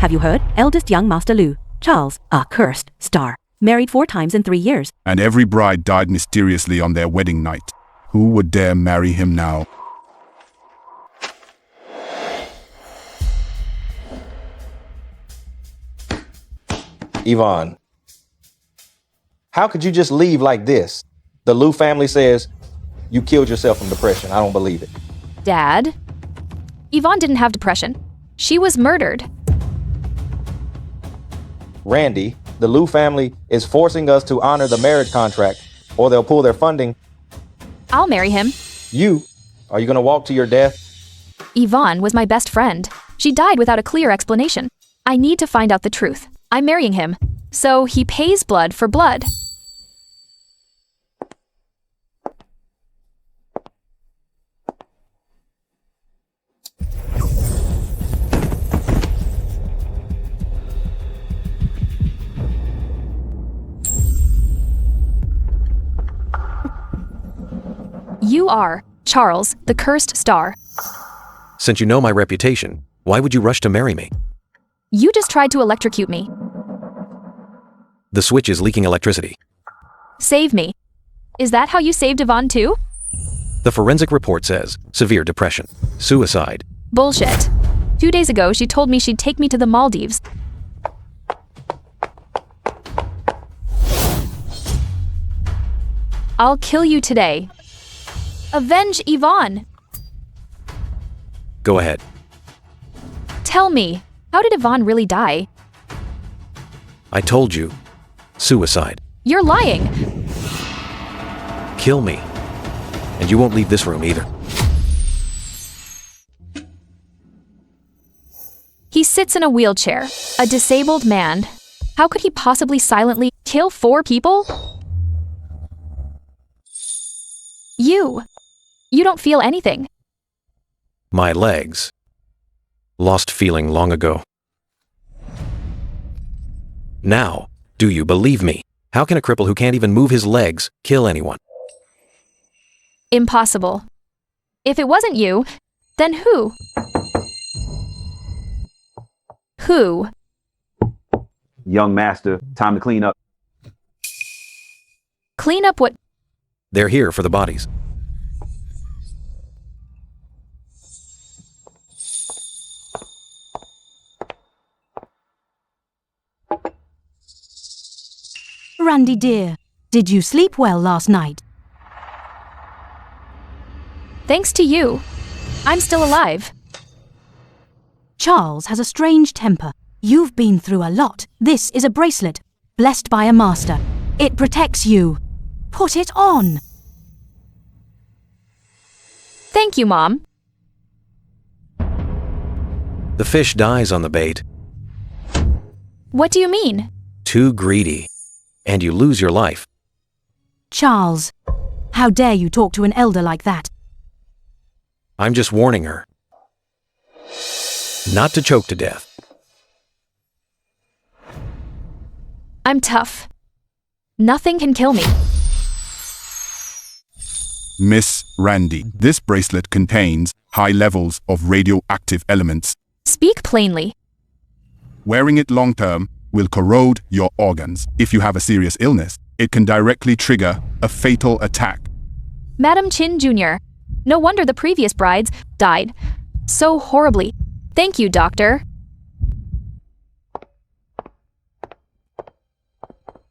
Have you heard? Eldest young Master Lu, Charles, a cursed star. Married 4 times in 3 years. And every bride died mysteriously on their wedding night. Who would dare marry him now? Yvonne, how could you just leave like this? The Lu family says you killed yourself from depression. I don't believe it. Dad? Yvonne didn't have depression. She was murdered. Randy, the Lu family is forcing us to honor the marriage contract or they'll pull their funding. I'll marry him. Are you going to walk to your death? Yvonne was my best friend. She died without a clear explanation. I need to find out the truth. I'm marrying him. So he pays blood for blood. You are, Charles, the cursed star. Since you know my reputation, why would you rush to marry me? You just tried to electrocute me. The switch is leaking electricity. Save me. Is that how you saved Yvonne too? The forensic report says severe depression, suicide. Bullshit. 2 days ago, she told me she'd take me to the Maldives. I'll kill you today. Avenge Yvonne. Go ahead. Tell me, how did Yvonne really die? I told you. Suicide. You're lying. Kill me. And you won't leave this room either. He sits in a wheelchair, a disabled man. How could he possibly silently kill 4 people? You don't feel anything. My legs. Lost feeling long ago. Now, do you believe me? How can a cripple who can't even move his legs kill anyone? Impossible. If it wasn't you, then who? Who? Young master, time to clean up. Clean up what? They're here for the bodies. Randy dear, did you sleep well last night? Thanks to you. I'm still alive. Charles has a strange temper. You've been through a lot. This is a bracelet, blessed by a master. It protects you. Put it on. Thank you, Mom. The fish dies on the bait. What do you mean? Too greedy. And you lose your life. Charles, how dare you talk to an elder like that? I'm just warning her. Not to choke to death. I'm tough. Nothing can kill me. Miss Randy, this bracelet contains high levels of radioactive elements. Speak plainly. Wearing it long-term will corrode your organs. If you have a serious illness, it can directly trigger a fatal attack. Madam Chin Jr. No wonder the previous brides died so horribly. Thank you, doctor.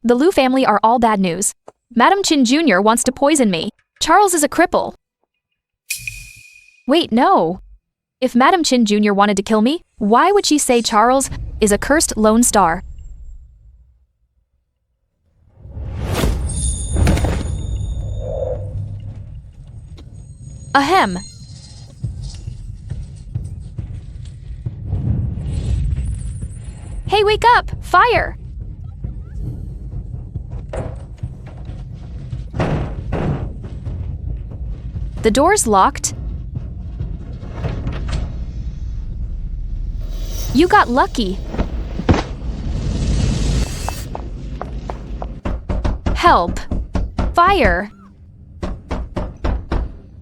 The Lu family are all bad news. Madam Chin Jr. wants to poison me. Charles is a cripple. Wait, no. If Madam Chin Jr. wanted to kill me, why would she say Charles is a cursed lone star? Ahem. Hey, wake up! Fire! The door's locked. You got lucky. Help! Fire!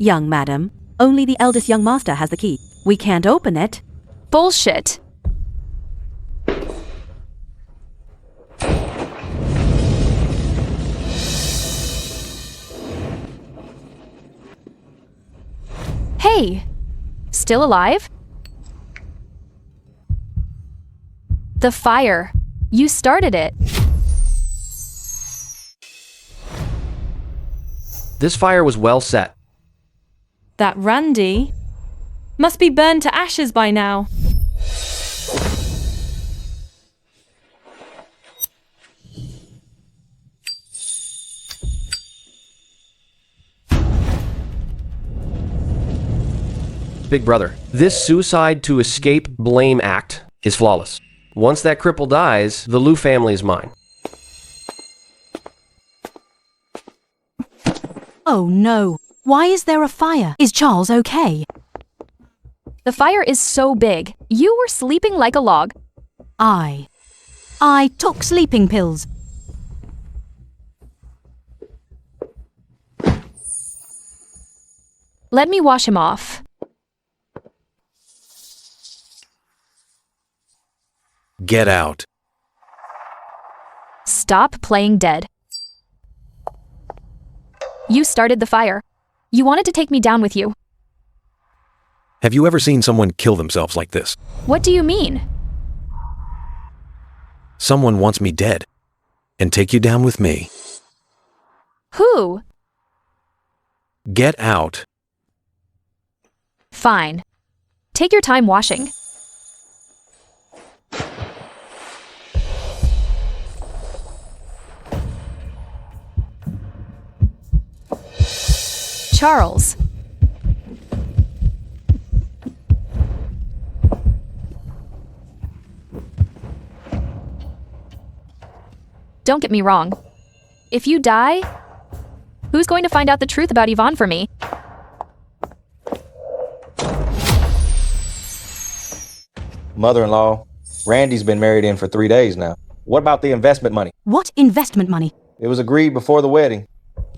Young madam, only the eldest young master has the key. We can't open it. Bullshit. Hey, still alive? The fire. You started it. This fire was well set. That Randy must be burned to ashes by now. Big brother, this suicide to escape blame act is flawless. Once that cripple dies, the Liu family is mine. Oh no. Why is there a fire? Is Charles okay? The fire is so big. You were sleeping like a log. I took sleeping pills. Let me wash him off. Get out. Stop playing dead. You started the fire. You wanted to take me down with you. Have you ever seen someone kill themselves like this? What do you mean? Someone wants me dead and take you down with me. Who? Get out. Fine. Take your time washing. Charles. Don't get me wrong. If you die, who's going to find out the truth about Yvonne for me? Mother-in-law, Randy's been married in for 3 days now. What about the investment money? What investment money? It was agreed before the wedding.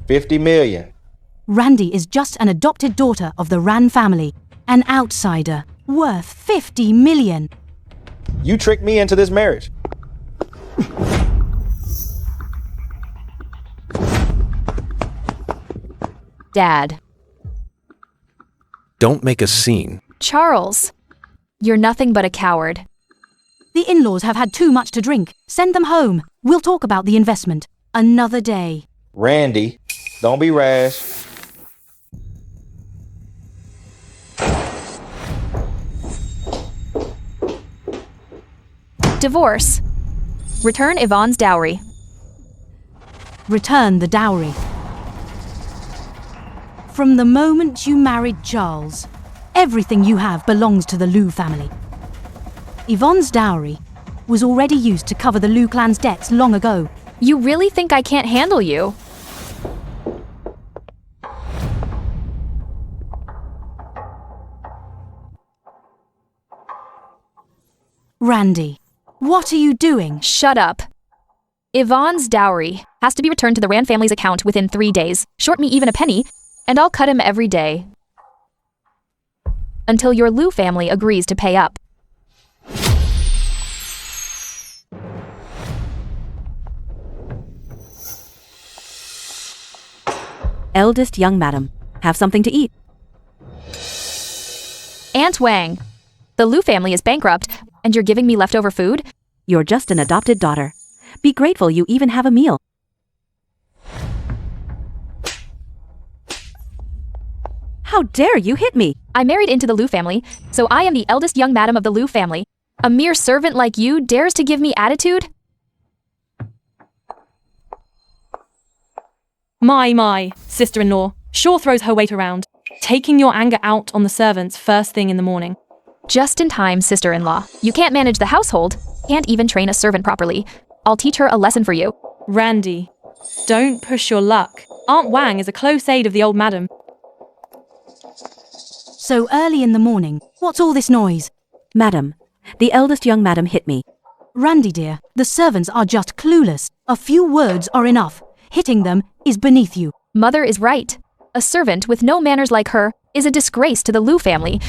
50 million. Randy is just an adopted daughter of the Ran family. An outsider. Worth 50 million. You tricked me into this marriage. Dad. Don't make a scene. Charles. You're nothing but a coward. The in-laws have had too much to drink. Send them home. We'll talk about the investment another day. Randy, don't be rash. Divorce. Return Yvonne's dowry. Return the dowry. From the moment you married Charles, everything you have belongs to the Liu family. Yvonne's dowry was already used to cover the Liu clan's debts long ago. You really think I can't handle you? Randy, what are you doing? Shut up. Yvonne's dowry has to be returned to the Rand family's account within 3 days. Short me even a penny, and I'll cut him every day. Until your Liu family agrees to pay up. Eldest young madam, have something to eat. Aunt Wang, the Liu family is bankrupt, and you're giving me leftover food? You're just an adopted daughter. Be grateful you even have a meal. How dare you hit me? I married into the Liu family, so I am the eldest young madam of the Liu family. A mere servant like you dares to give me attitude? My, sister-in-law sure throws her weight around, taking your anger out on the servants first thing in the morning. Just in time, sister-in-law. You can't manage the household, can't even train a servant properly. I'll teach her a lesson for you. Randy, don't push your luck. Aunt Wang is a close aide of the old madam. So early in the morning, what's all this noise? Madam, the eldest young madam hit me. Randy dear, the servants are just clueless. A few words are enough. Hitting them is beneath you. Mother is right. A servant with no manners like her is a disgrace to the Liu family.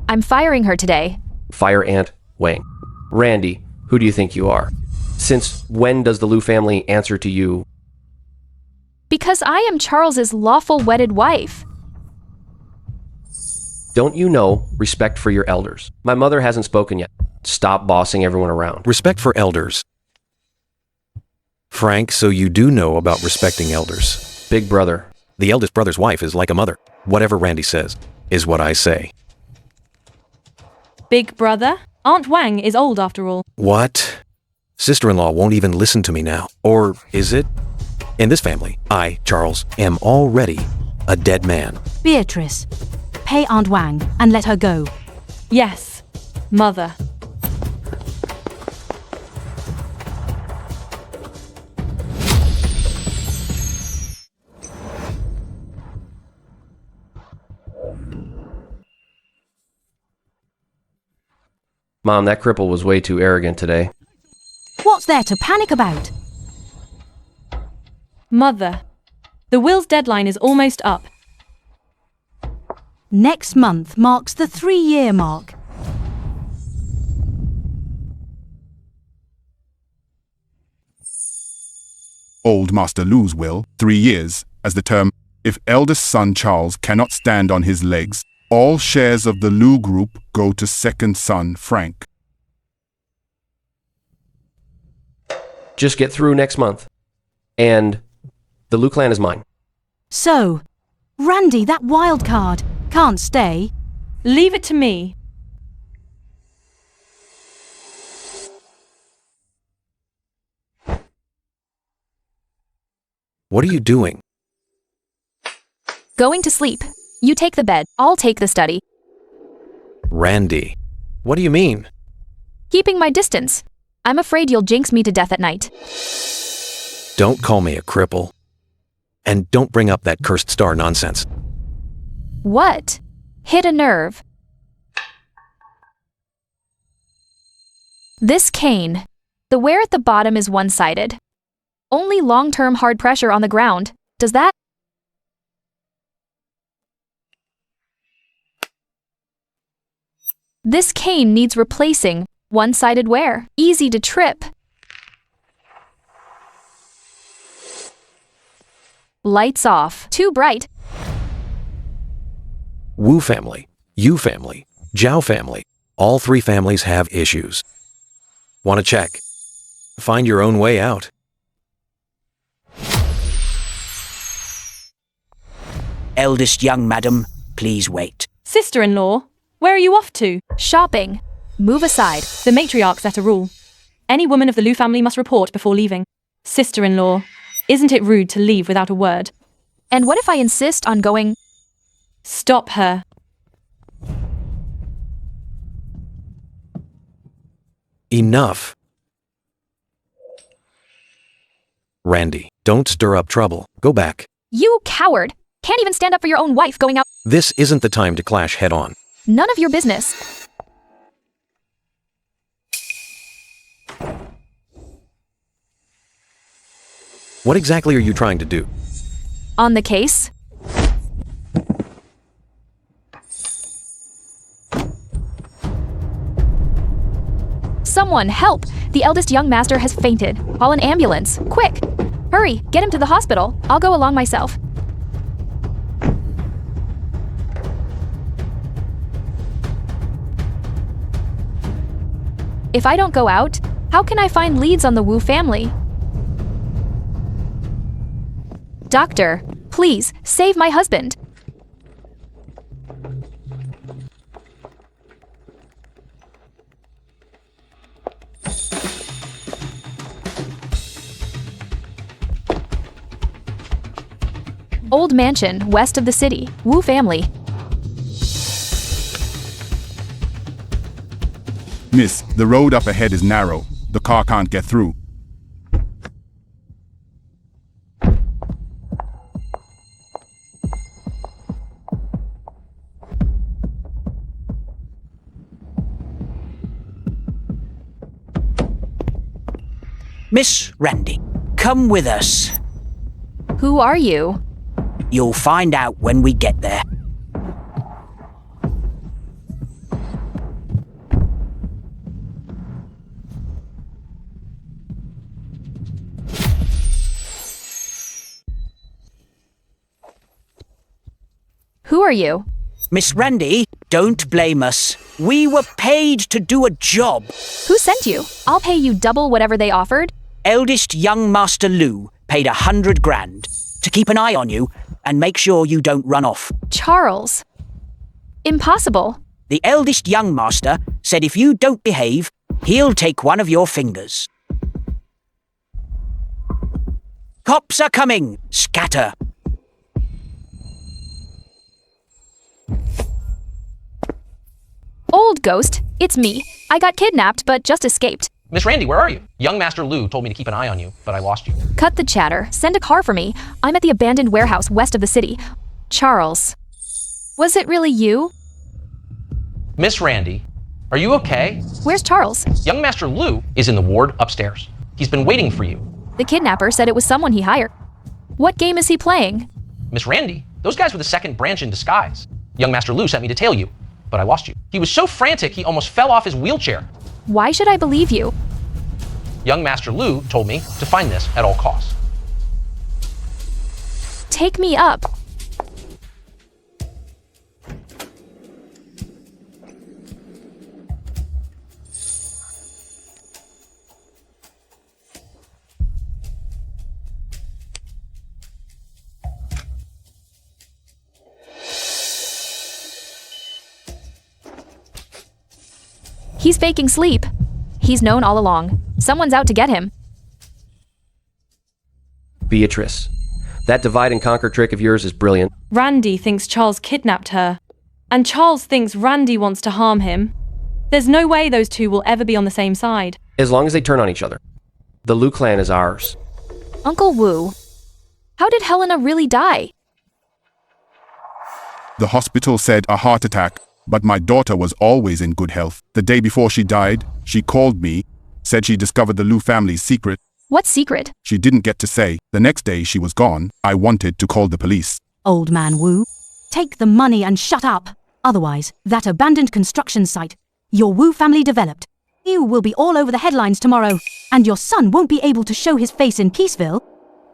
I'm firing her today. Fire Aunt Wang. Randy, who do you think you are? Since when does the Liu family answer to you? Because I am Charles's lawful wedded wife. Don't you know respect for your elders? My mother hasn't spoken yet. Stop bossing everyone around. Respect for elders. Frank, so you do know about respecting elders. Big brother. The eldest brother's wife is like a mother. Whatever Randy says is what I say. Big brother? Aunt Wang is old after all. What? Sister-in-law won't even listen to me now. Or is it? In this family, I, Charles, am already a dead man. Beatrice, pay Aunt Wang and let her go. Yes, mother. Mom, that cripple was way too arrogant today. What's there to panic about? Mother. The will's deadline is almost up. Next month marks the 3-year mark. Old Master Lu's will, 3 years, as the term, if eldest son Charles cannot stand on his legs, all shares of the Lu group go to second son Frank. Just get through next month. And the Lu clan is mine. So, Randy, that wild card, can't stay. Leave it to me. What are you doing? Going to sleep. You take the bed. I'll take the study. Randy. What do you mean? Keeping my distance. I'm afraid you'll jinx me to death at night. Don't call me a cripple. And don't bring up that cursed star nonsense. What? Hit a nerve. This cane. The wear at the bottom is one-sided. Only long-term hard pressure on the ground. Does that? This cane needs replacing. One-sided wear. Easy to trip. Lights off. Too bright. Wu family, Yu family, Zhao family. All 3 families have issues. Want to check? Find your own way out. Eldest young madam, please wait. Sister-in-law, where are you off to? Shopping. Move aside. The matriarch set a rule. Any woman of the Lu family must report before leaving. Sister-in-law, isn't it rude to leave without a word? And what if I insist on going? Stop her. Enough. Randy, don't stir up trouble. Go back. You coward! Can't even stand up for your own wife going out. This isn't the time to clash head-on. None of your business. What exactly are you trying to do? On the case? Someone help! The eldest young master has fainted. Call an ambulance. Quick! Hurry, get him to the hospital. I'll go along myself. If I don't go out, how can I find leads on the Wu family? Doctor, please, save my husband. Old mansion, west of the city. Wu family. Miss, the road up ahead is narrow. The car can't get through. Miss Randy, come with us. Who are you? You'll find out when we get there. Who are you? Miss Randy, Don't blame us. We were paid to do a job. Who sent you? I'll pay you double whatever they offered. Eldest young Master Lou paid 100 grand to keep an eye on you and make sure you don't run off. Charles. Impossible. The eldest young master said if you don't behave, he'll take one of your fingers. Cops are coming! Scatter! Old ghost, it's me. I got kidnapped, but just escaped. Miss Randy, where are you? Young Master Lou told me to keep an eye on you, but I lost you. Cut the chatter. Send a car for me. I'm at the abandoned warehouse west of the city. Charles. Was it really you? Miss Randy, are you okay? Where's Charles? Young Master Lou is in the ward upstairs. He's been waiting for you. The kidnapper said it was someone he hired. What game is he playing? Miss Randy, those guys were the second branch in disguise. Young Master Lou sent me to tail you, but I lost you. He was so frantic he almost fell off his wheelchair. Why should I believe you? Young Master Lou told me to find this at all costs. Take me up. He's faking sleep. He's known all along. Someone's out to get him. Beatrice, that divide and conquer trick of yours is brilliant. Randy thinks Charles kidnapped her, and Charles thinks Randy wants to harm him. There's no way those two will ever be on the same side. As long as they turn on each other. The Lou clan is ours. Uncle Wu, how did Helena really die? The hospital said a heart attack, but my daughter was always in good health. The day before she died, she called me, said she discovered the Lou family's secret. What secret? She didn't get to say. The next day she was gone. I wanted to call the police. Old man Wu, take the money and shut up. Otherwise, that abandoned construction site your Wu family developed, you will be all over the headlines tomorrow, and your son won't be able to show his face in Peaceville.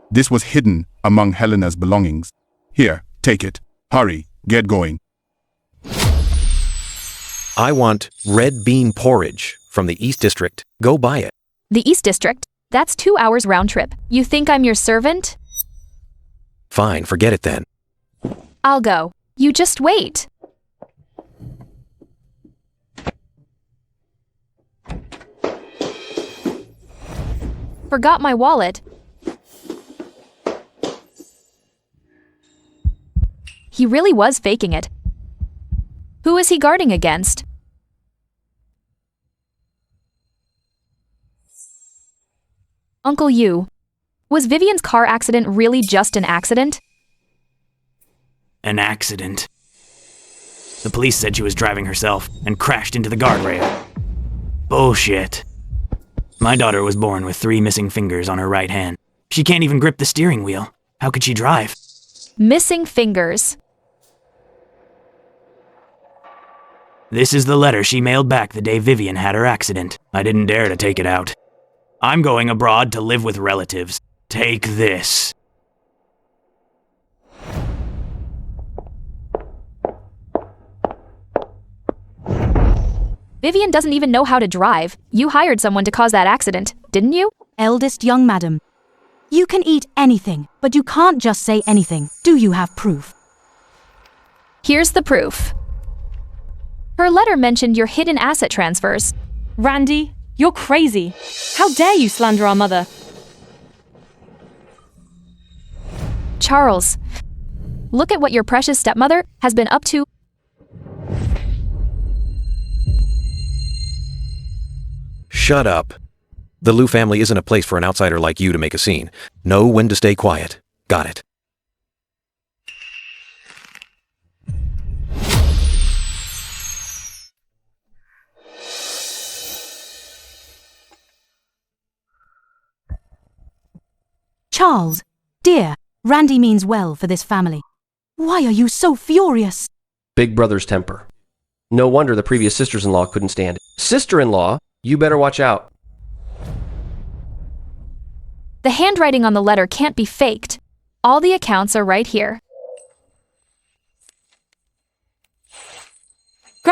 This was hidden among Helena's belongings. Here, take it. Hurry, get going. I want red bean porridge from the East District. Go buy it. The East District? That's 2 hours round trip. You think I'm your servant? Fine, forget it then. I'll go. You just wait. Forgot my wallet. He really was faking it. Who is he guarding against? Uncle Yu, was Vivian's car accident really just an accident? An accident. The police said she was driving herself and crashed into the guardrail. Bullshit. My daughter was born with 3 missing fingers on her right hand. She can't even grip the steering wheel. How could she drive? Missing fingers. This is the letter she mailed back the day Vivian had her accident. I didn't dare to take it out. I'm going abroad to live with relatives. Take this. Vivian doesn't even know how to drive. You hired someone to cause that accident, didn't you? Eldest young madam, you can eat anything, but you can't just say anything. Do you have proof? Here's the proof. Her letter mentioned your hidden asset transfers. Randy, you're crazy. How dare you slander our mother? Charles, look at what your precious stepmother has been up to. Shut up. The Lou family isn't a place for an outsider like you to make a scene. Know when to stay quiet. Got it. Charles, dear, Randy means well for this family. Why are you so furious? Big brother's temper. No wonder the previous sisters-in-law couldn't stand it. Sister-in-law, you better watch out. The handwriting on the letter can't be faked. All the accounts are right here.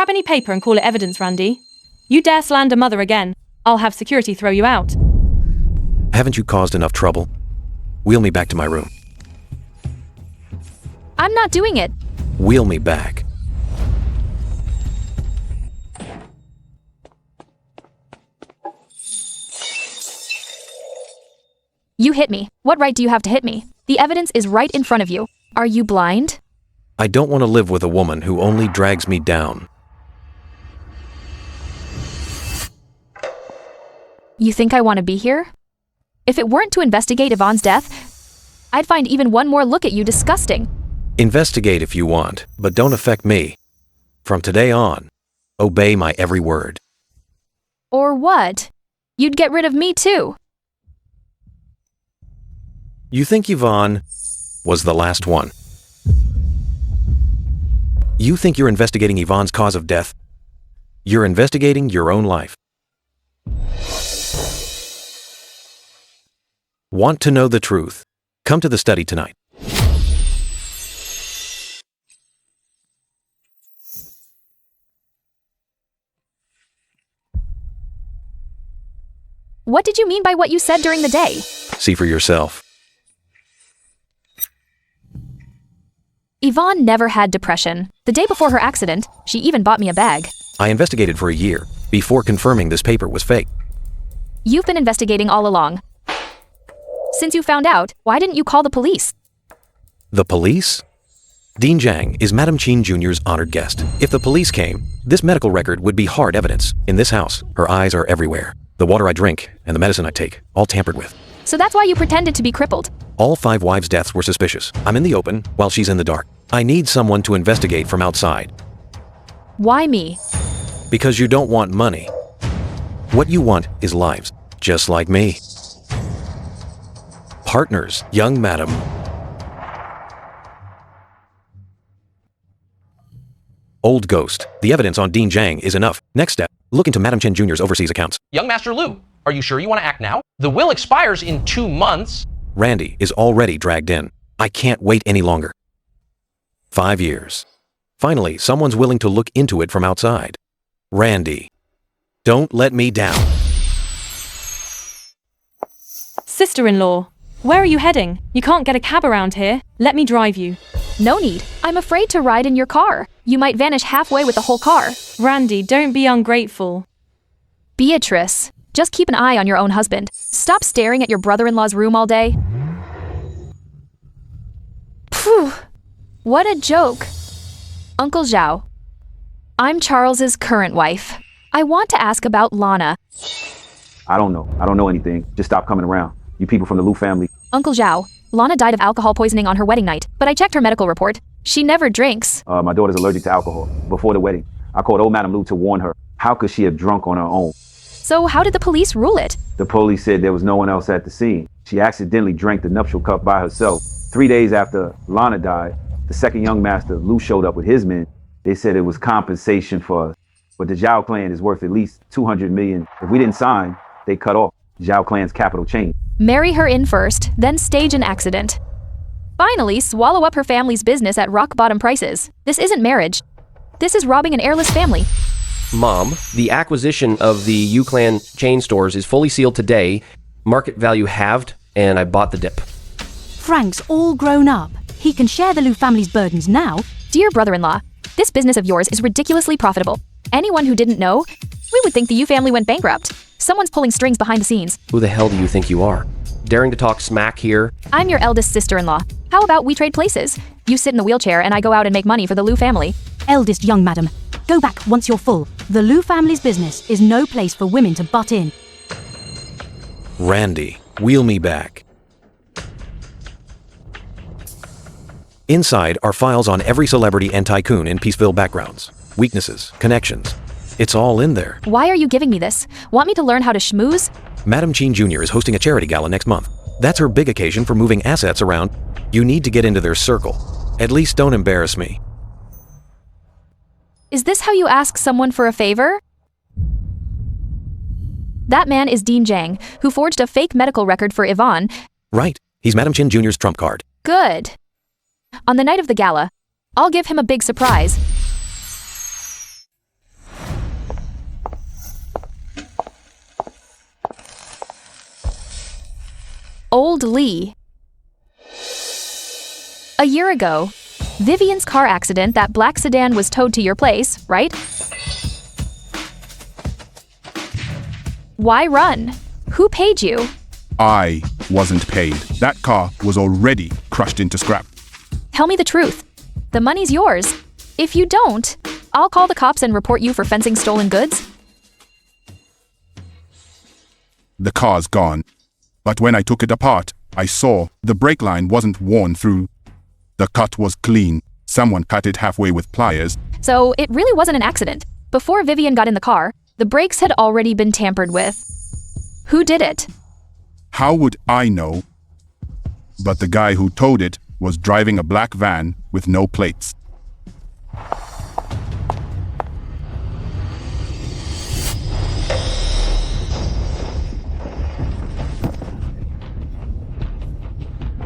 Grab any paper and call it evidence, Randy. You dare slander Mother again, I'll have security throw you out. Haven't you caused enough trouble? Wheel me back to my room. I'm not doing it. Wheel me back. You hit me. What right do you have to hit me? The evidence is right in front of you. Are you blind? I don't want to live with a woman who only drags me down. You think I want to be here? If it weren't to investigate Yvonne's death, I'd find even one more look at you disgusting. Investigate if you want, but don't affect me. From today on, obey my every word. Or what? You'd get rid of me too. You think Yvonne was the last one? You think you're investigating Yvonne's cause of death? You're investigating your own life. Want to know the truth? Come to the study tonight. What did you mean by what you said during the day? See for yourself. Yvonne never had depression. The day before her accident, she even bought me a bag. I investigated for a year before confirming this paper was fake. You've been investigating all along. Since you found out, why didn't you call the police? The police? Dean Jiang is Madam Qin Jr.'s honored guest. If the police came, this medical record would be hard evidence. In this house, her eyes are everywhere. The water I drink and the medicine I take, all tampered with. So that's why you pretended to be crippled. All 5 wives' deaths were suspicious. I'm in the open while she's in the dark. I need someone to investigate from outside. Why me? Because you don't want money. What you want is lives, just like me. Partners, young madam. Old ghost. The evidence on Dean Jiang is enough. Next step, look into Madam Chen Jr.'s overseas accounts. Young Master Lu, are you sure you want to act now? The will expires in 2 months. Randy is already dragged in. I can't wait any longer. 5 years. Finally, someone's willing to look into it from outside. Randy, don't let me down. Sister-in-law, where are you heading? You can't get a cab around here. Let me drive you. No need. I'm afraid to ride in your car. You might vanish halfway with the whole car. Randy, don't be ungrateful. Beatrice, just keep an eye on your own husband. Stop staring at your brother-in-law's room all day. Phew. What a joke. Uncle Zhao, I'm Charles's current wife. I want to ask about Lana. I don't know. I don't know anything. Just stop coming around. You people from the Lu family. Uncle Zhao, Lana died of alcohol poisoning on her wedding night, but I checked her medical report. She never drinks. My daughter's allergic to alcohol. Before the wedding, I called old Madam Lu to warn her. How could she have drunk on her own? So how did the police rule it? The police said there was no one else at the scene. She accidentally drank the nuptial cup by herself. 3 days after Lana died, the second young master, Lu, showed up with his men. They said it was compensation for us. But the Zhao clan is worth at least 200 million. If we didn't sign, they cut off Zhao clan's capital chain. Marry her in first, then stage an accident. Finally, swallow up her family's business at rock-bottom prices. This isn't marriage. This is robbing an heirless family. Mom, the acquisition of the U-Clan chain stores is fully sealed today. Market value halved, and I bought the dip. Frank's all grown up. He can share the Lu family's burdens now. Dear brother-in-law, this business of yours is ridiculously profitable. Anyone who didn't know, we would think the Yu family went bankrupt. Someone's pulling strings behind the scenes. Who the hell do you think you are? Daring to talk smack here? I'm your eldest sister-in-law. How about we trade places? You sit in the wheelchair and I go out and make money for the Lu family. Eldest young madam, go back once you're full. The Lu family's business is no place for women to butt in. Randy, wheel me back. Inside are files on every celebrity and tycoon in Peaceville backgrounds. Weaknesses, connections. It's all in there. Why are you giving me this? Want me to learn how to schmooze? Madam Qin Jr. is hosting a charity gala next month. That's her big occasion for moving assets around. You need to get into their circle. At least don't embarrass me. Is this how you ask someone for a favor? That man is Dean Jiang, who forged a fake medical record for Yvonne. Right. He's Madam Qin Jr.'s trump card. Good. On the night of the gala, I'll give him a big surprise. Old Lee. A year ago, Vivian's car accident, that black sedan was towed to your place, right? Why run? Who paid you? I wasn't paid. That car was already crushed into scrap. Tell me the truth. The money's yours. If you don't, I'll call the cops and report you for fencing stolen goods. The car's gone. But when I took it apart, I saw the brake line wasn't worn through. The cut was clean. Someone cut it halfway with pliers. So it really wasn't an accident. Before Vivian got in the car, the brakes had already been tampered with. Who did it? How would I know? But the guy who towed it was driving a black van with no plates.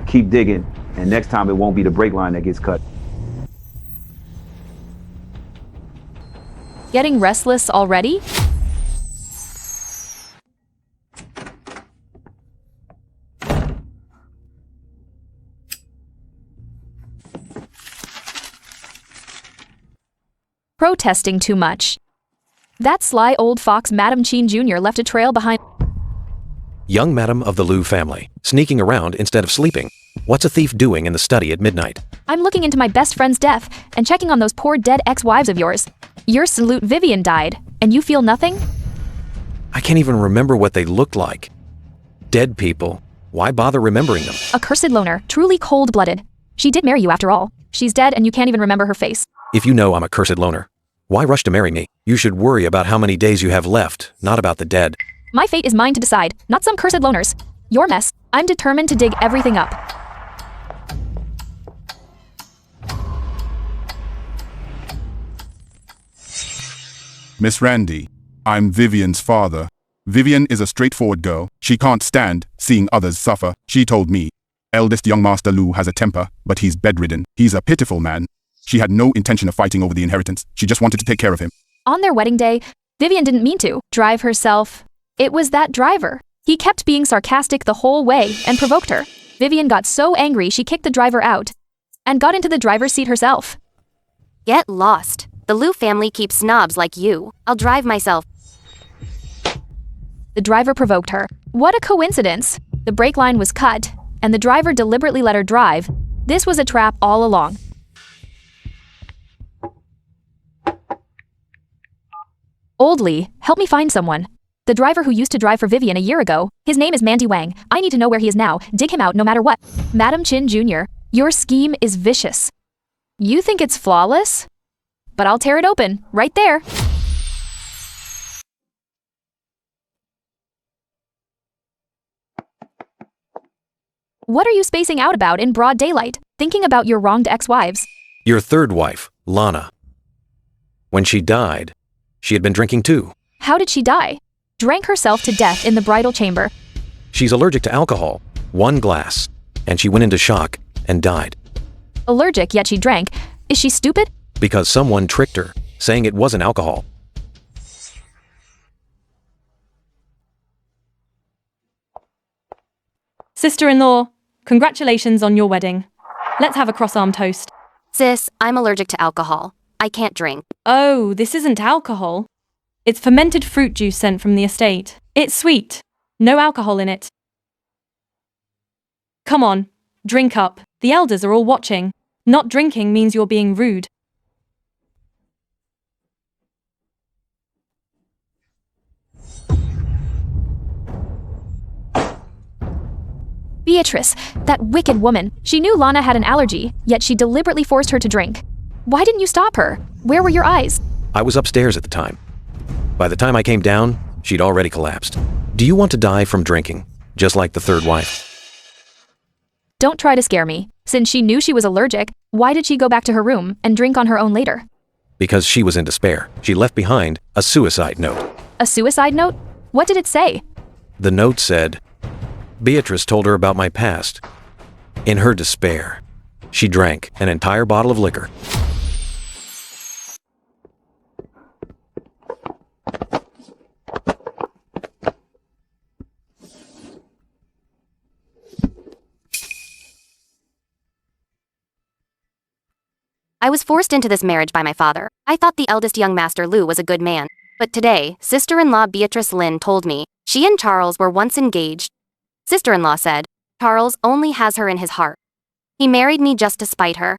Keep digging, and next time it won't be the brake line that gets cut. Getting restless already? Protesting too much. That sly old fox Madam Chin Jr. left a trail behind. Young Madam of the Liu family, sneaking around instead of sleeping. What's a thief doing in the study at midnight? I'm looking into my best friend's death and checking on those poor dead ex-wives of yours. Your salute Vivian died, and you feel nothing? I can't even remember what they looked like. Dead people. Why bother remembering them? A cursed loner, truly cold-blooded. She did marry you after all. She's dead and you can't even remember her face. If you know I'm a cursed loner, why rush to marry me? You should worry about how many days you have left, not about the dead. My fate is mine to decide, not some cursed loners. Your mess. I'm determined to dig everything up. Miss Randy, I'm Vivian's father. Vivian is a straightforward girl. She can't stand seeing others suffer. She told me. Eldest young Master Lu has a temper, but he's bedridden. He's a pitiful man. She had no intention of fighting over the inheritance. She just wanted to take care of him. On their wedding day, Vivian didn't mean to drive herself. It was that driver. He kept being sarcastic the whole way and provoked her. Vivian got so angry she kicked the driver out and got into the driver's seat herself. Get lost. The Liu family keeps snobs like you. I'll drive myself. The driver provoked her. What a coincidence. The brake line was cut, and the driver deliberately let her drive. This was a trap all along. Old Lee, help me find someone. The driver who used to drive for Vivian a year ago, his name is Mandy Wang. I need to know where he is now. Dig him out no matter what. Madam Chin Jr., your scheme is vicious. You think it's flawless? But I'll tear it open, right there. What are you spacing out about in broad daylight, thinking about your wronged ex-wives? Your third wife, Lana. When she died, she had been drinking too. How did she die? Drank herself to death in the bridal chamber. She's allergic to alcohol. 1 glass. And she went into shock and died. Allergic, yet she drank. Is she stupid? Because someone tricked her, saying it wasn't alcohol. Sister-in-law, congratulations on your wedding. Let's have a cross-arm toast. Sis, I'm allergic to alcohol. I can't drink. Oh, this isn't alcohol. It's fermented fruit juice sent from the estate. It's sweet. No alcohol in it. Come on, drink up. The elders are all watching. Not drinking means you're being rude. Beatrice, that wicked woman. She knew Lana had an allergy, yet she deliberately forced her to drink. Why didn't you stop her? Where were your eyes? I was upstairs at the time. By the time I came down, she'd already collapsed. Do you want to die from drinking, just like the third wife? Don't try to scare me. Since she knew she was allergic, why did she go back to her room and drink on her own later? Because she was in despair. She left behind a suicide note. A suicide note? What did it say? The note said, Beatrice told her about my past. In her despair, she drank an entire bottle of liquor. I was forced into this marriage by my father. I thought the eldest young Master Lu was a good man. But today, sister-in-law Beatrice Lin told me she and Charles were once engaged. Sister-in-law said, Charles only has her in his heart. He married me just to spite her.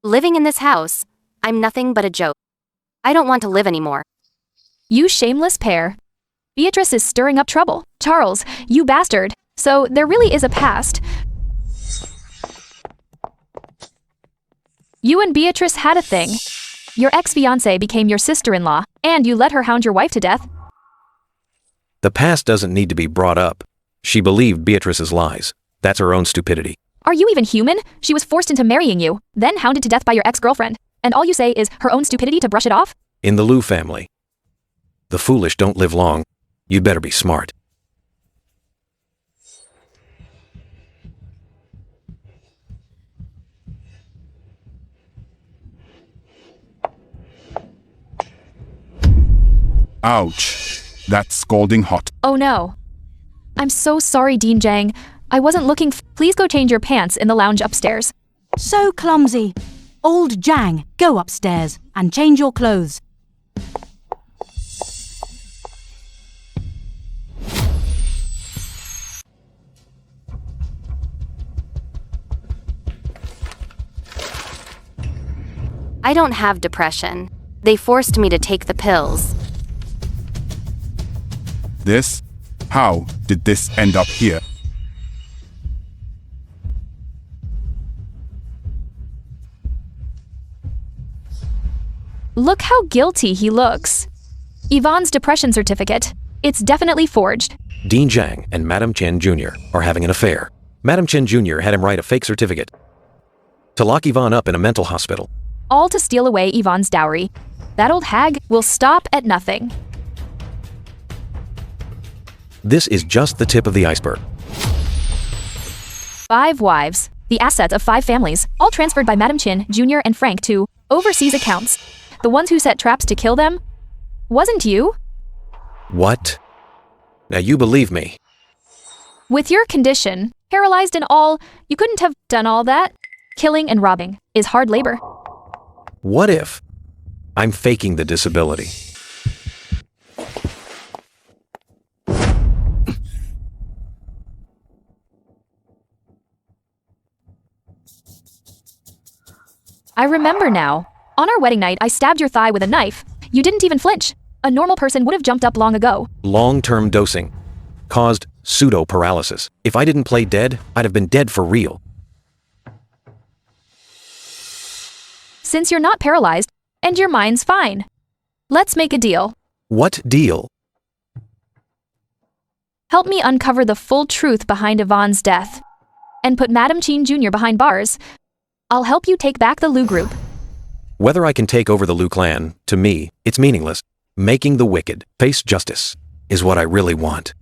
Living in this house, I'm nothing but a joke. I don't want to live anymore. You shameless pair. Beatrice is stirring up trouble. Charles, you bastard. So there really is a past. You and Beatrice had a thing. Your ex-fiancée became your sister-in-law, and you let her hound your wife to death. The past doesn't need to be brought up. She believed Beatrice's lies. That's her own stupidity. Are you even human? She was forced into marrying you, then hounded to death by your ex-girlfriend. And all you say is her own stupidity to brush it off? In the Lu family, the foolish don't live long. You'd better be smart. Ouch. That's scalding hot. Oh no. I'm so sorry, Dean Jang. I wasn't looking Please go change your pants in the lounge upstairs. So clumsy. Old Jang, go upstairs and change your clothes. I don't have depression. They forced me to take the pills. This? How did this end up here? Look how guilty he looks. Yvonne's depression certificate. It's definitely forged. Dean Jang and Madam Chen Jr. are having an affair. Madam Chen Jr. had him write a fake certificate to lock Yvonne up in a mental hospital. All to steal away Yvonne's dowry. That old hag will stop at nothing. This is just the tip of the iceberg. 5 wives, the assets of 5 families, all transferred by Madam Chin, Jr. and Frank to overseas accounts. The ones who set traps to kill them? Wasn't you? What? Now you believe me. With your condition, paralyzed and all, you couldn't have done all that. Killing and robbing is hard labor. What if I'm faking the disability? I remember now. On our wedding night, I stabbed your thigh with a knife. You didn't even flinch. A normal person would have jumped up long ago. Long-term dosing caused pseudo-paralysis. If I didn't play dead, I'd have been dead for real. Since you're not paralyzed, and your mind's fine. Let's make a deal. What deal? Help me uncover the full truth behind Yvonne's death. And put Madam Chin Jr. behind bars. I'll help you take back the Lu group. Whether I can take over the Lu clan, to me, it's meaningless. Making the wicked face justice is what I really want.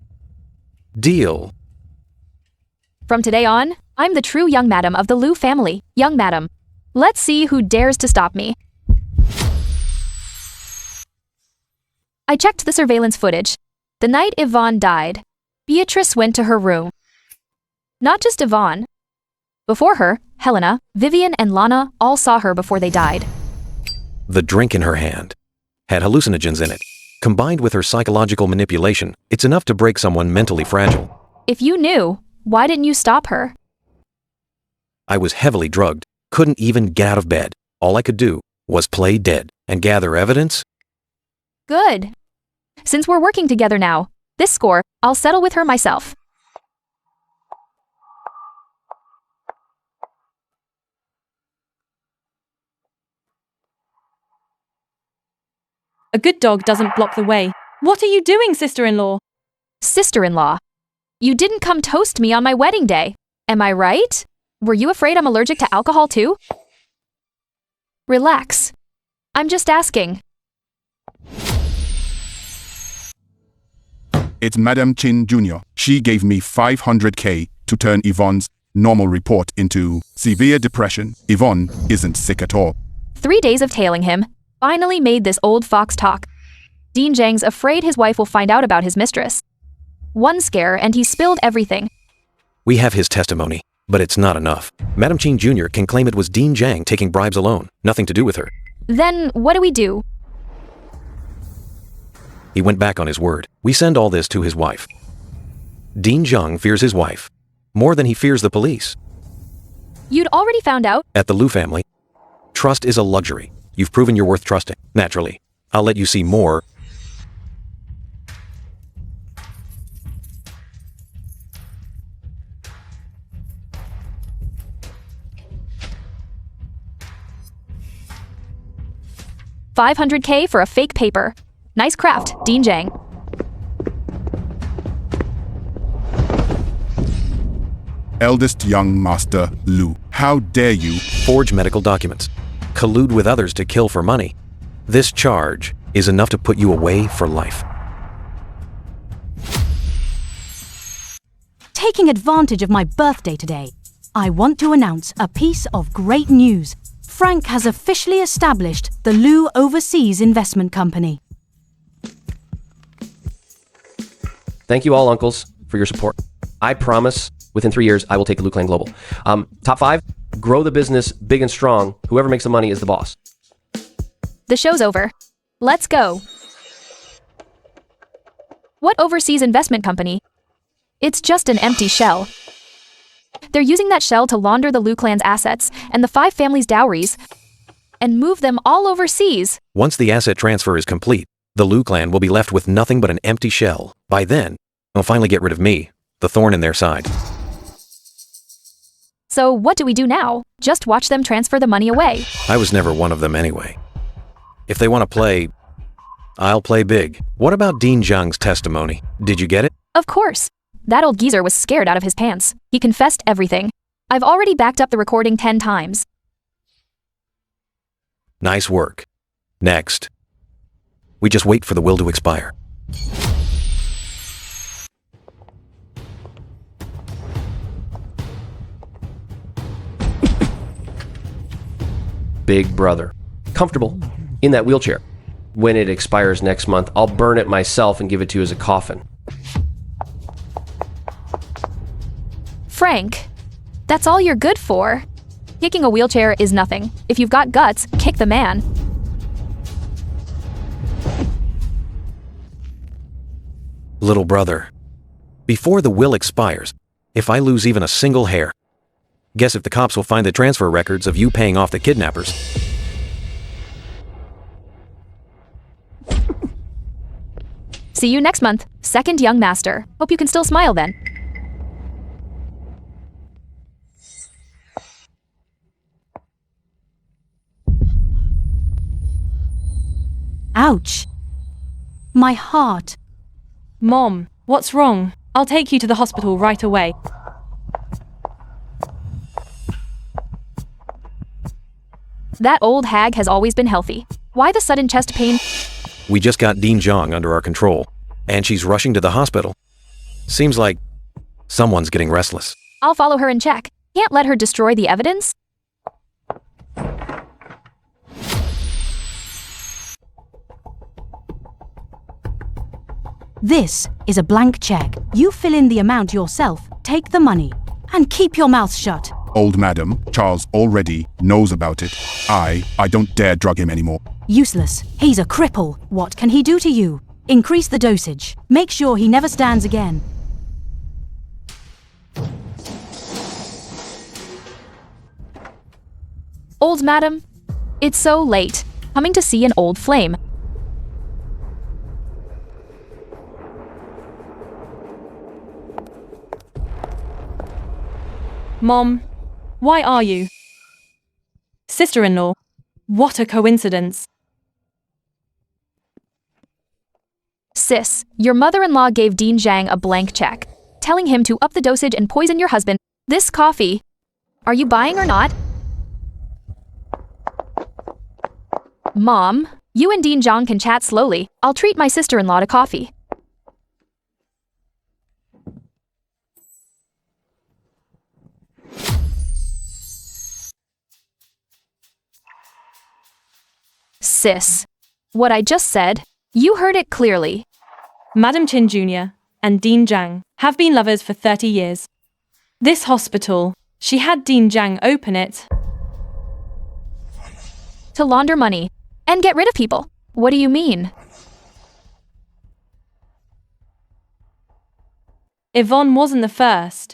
Deal. From today on, I'm the true young madam of the Lu family. Young madam. Let's see who dares to stop me. I checked the surveillance footage. The night Yvonne died, Beatrice went to her room. Not just Yvonne. Before her, Helena, Vivian, and Lana all saw her before they died. The drink in her hand had hallucinogens in it. Combined with her psychological manipulation, it's enough to break someone mentally fragile. If you knew, why didn't you stop her? I was heavily drugged, couldn't even get out of bed. All I could do was play dead and gather evidence. Good. Since we're working together now, this score, I'll settle with her myself. A good dog doesn't block the way. What are you doing, sister-in-law? Sister-in-law. You didn't come toast me on my wedding day. Am I right? Were you afraid I'm allergic to alcohol too? Relax. I'm just asking. It's Madam Chin Jr. She gave me 500k to turn Yvonne's normal report into severe depression. Yvonne isn't sick at all. 3 days of tailing him finally made this old fox talk. Dean Jang's afraid his wife will find out about his mistress. One scare and he spilled everything. We have his testimony. But it's not enough. Madam Chin Jr. can claim it was Dean Jiang taking bribes alone, nothing to do with her. Then what do we do? He went back on his word. We send all this to his wife. Dean Jiang fears his wife more than he fears the police. You'd already found out? At the Liu family, trust is a luxury. You've proven you're worth trusting. Naturally, I'll let you see more. $500K for a fake paper. Nice craft, Dean Jiang. Eldest young master Lu, how dare you forge medical documents, collude with others to kill for money. This charge is enough to put you away for life. Taking advantage of my birthday today, I want to announce a piece of great news. Frank has officially established the Lu Overseas Investment Company. Thank you all, uncles, for your support. I promise, within 3 years, I will take the Liu Clan global. Top 5, grow the business big and strong. Whoever makes the money is the boss. The show's over. Let's go. What overseas investment company? It's just an empty shell. They're using that shell to launder the Liu clan's assets and the 5 families' dowries and move them all overseas. Once the asset transfer is complete, the Liu clan will be left with nothing but an empty shell. By then, they'll finally get rid of me, the thorn in their side. So what do we do now? Just watch them transfer the money away. I was never one of them anyway. If they want to play, I'll play big. What about Dean Jiang's testimony? Did you get it? Of course. That old geezer was scared out of his pants. He confessed everything. I've already backed up the recording 10 times. Nice work. Next. We just wait for the will to expire. Big brother. Comfortable. In that wheelchair. When it expires next month, I'll burn it myself and give it to you as a coffin. Frank, that's all you're good for. Kicking a wheelchair is nothing. If you've got guts, kick the man. Little brother, before the will expires, if I lose even a single hair, guess if the cops will find the transfer records of you paying off the kidnappers. See you next month, second young master. Hope you can still smile then. Ouch. My heart. Mom, what's wrong? I'll take you to the hospital right away. That old hag has always been healthy. Why the sudden chest pain? We just got Dean Jiang under our control, and she's rushing to the hospital. Seems like someone's getting restless. I'll follow her and check. Can't let her destroy the evidence. This is a blank check. You fill in the amount yourself, take the money, and keep your mouth shut. Old madam, Charles already knows about it. I don't dare drug him anymore. Useless. He's a cripple. What can he do to you? Increase the dosage. Make sure he never stands again. Old madam, it's so late. Coming to see an old flame. Mom, why are you? Sister-in-law, what a coincidence. Sis, your mother-in-law gave Dean Jiang a blank check, telling him to up the dosage and poison your husband. This coffee, are you buying or not? Mom, you and Dean Jiang can chat slowly. I'll treat my sister-in-law to coffee. Sis, what I just said, you heard it clearly. Madam Chin Jr. and Dean Jiang have been lovers for 30 years. This hospital She had Dean Jiang open it. To launder money and get rid of people. What do you mean? Yvonne wasn't the first.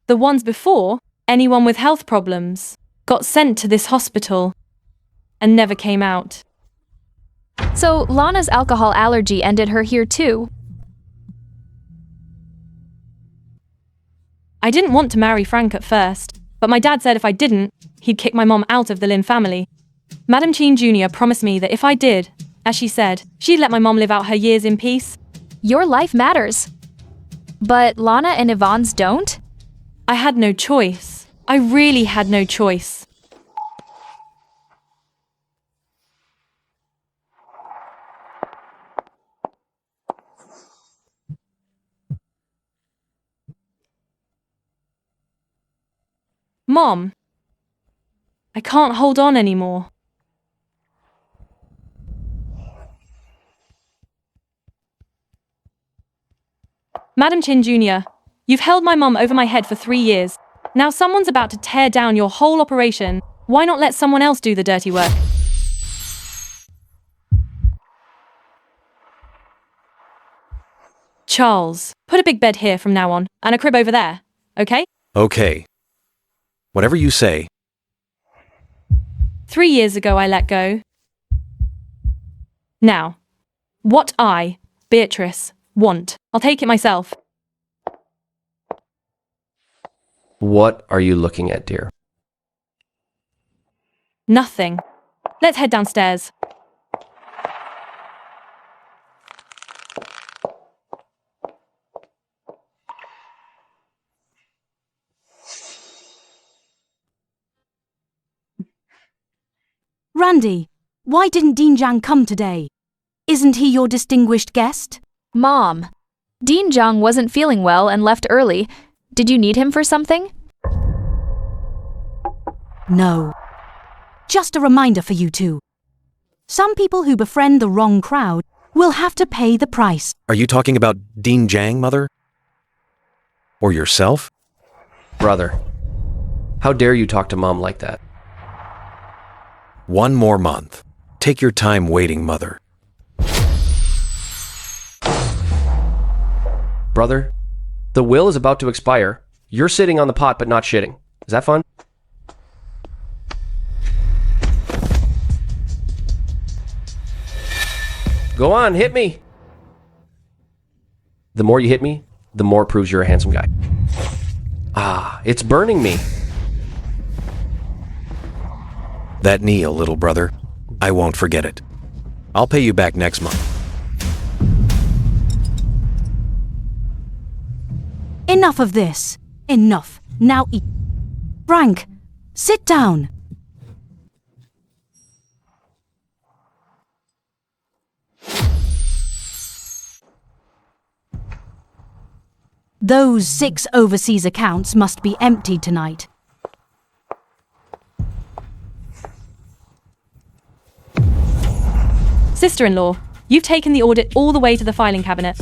The ones before, anyone with health problems, got sent to this hospital and never came out. So Lana's alcohol allergy ended her here too. I didn't want to marry Frank at first, but my dad said if I didn't, he'd kick my mom out of the Lin family. Madam Chin Jr. promised me that if I did, as she said, she'd let my mom live out her years in peace. Your life matters. But Lana and Yvonne's don't? I had no choice. I really had no choice. Mom, I can't hold on anymore. Madam Chin Jr., you've held my mom over my head for 3 years. Now someone's about to tear down your whole operation. Why not let someone else do the dirty work? Charles, put a big bed here from now on, and a crib over there, okay? Okay. Whatever you say. 3 years ago I let go. Now, what I, Beatrice, want, I'll take it myself. What are you looking at, dear? Nothing. Let's head downstairs. Randy, why didn't Dean Jiang come today? Isn't he your distinguished guest? Mom, Dean Jiang wasn't feeling well and left early. Did you need him for something? No. Just a reminder for you two. Some people who befriend the wrong crowd will have to pay the price. Are you talking about Dean Jiang, Mother? Or yourself? Brother, how dare you talk to Mom like that? 1 more month. Take your time waiting, Mother. Brother, the will is about to expire. You're sitting on the pot but not shitting. Is that fun? Go on, hit me. The more you hit me, the more it proves you're a handsome guy. Ah, it's burning me. That kneel, little brother. I won't forget it. I'll pay you back next month. Enough of this. Enough. Now eat. Frank, sit down. Those 6 overseas accounts must be emptied tonight. Sister-in-law, you've taken the audit all the way to the filing cabinet.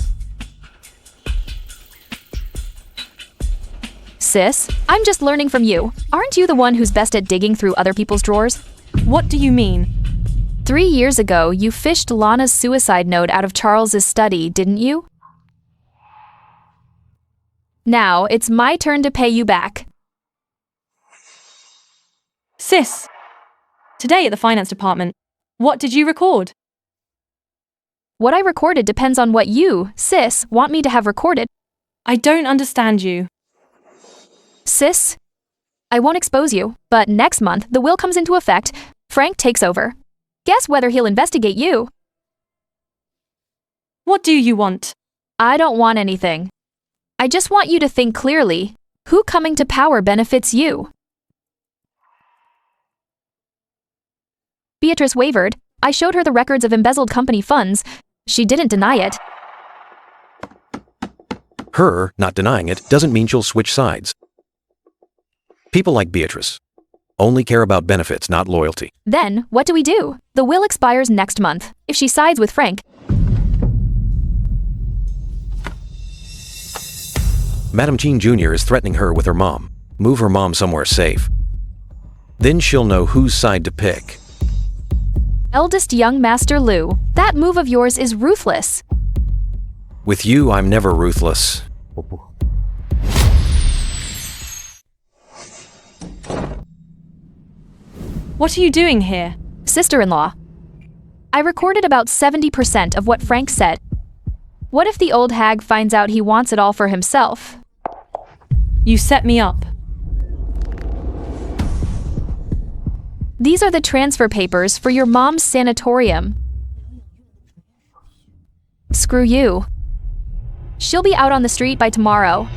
Sis, I'm just learning from you. Aren't you the one who's best at digging through other people's drawers? What do you mean? 3 years ago, you fished Lana's suicide note out of Charles's study, didn't you? Now, it's my turn to pay you back. Sis, today at the finance department, what did you record? What I recorded depends on what you, sis, want me to have recorded. I don't understand you. Sis, I won't expose you, but next month the will comes into effect. Frank takes over. Guess whether he'll investigate you. What do you want? I don't want anything. I just want you to think clearly. Who coming to power benefits you? Beatrice wavered. I showed her the records of embezzled company funds. She didn't deny it. Her not denying it doesn't mean she'll switch sides. People like Beatrice only care about benefits, not loyalty. Then, what do we do? The will expires next month. If she sides with Frank, Madam Chin Jr. is threatening her with her mom. Move her mom somewhere safe. Then she'll know whose side to pick. Eldest young Master Lu, that move of yours is ruthless. With you, I'm never ruthless. What are you doing here? Sister-in-law. I recorded about 70% of what Frank said. What if the old hag finds out he wants it all for himself? You set me up. These are the transfer papers for your mom's sanatorium. Screw you. She'll be out on the street by tomorrow.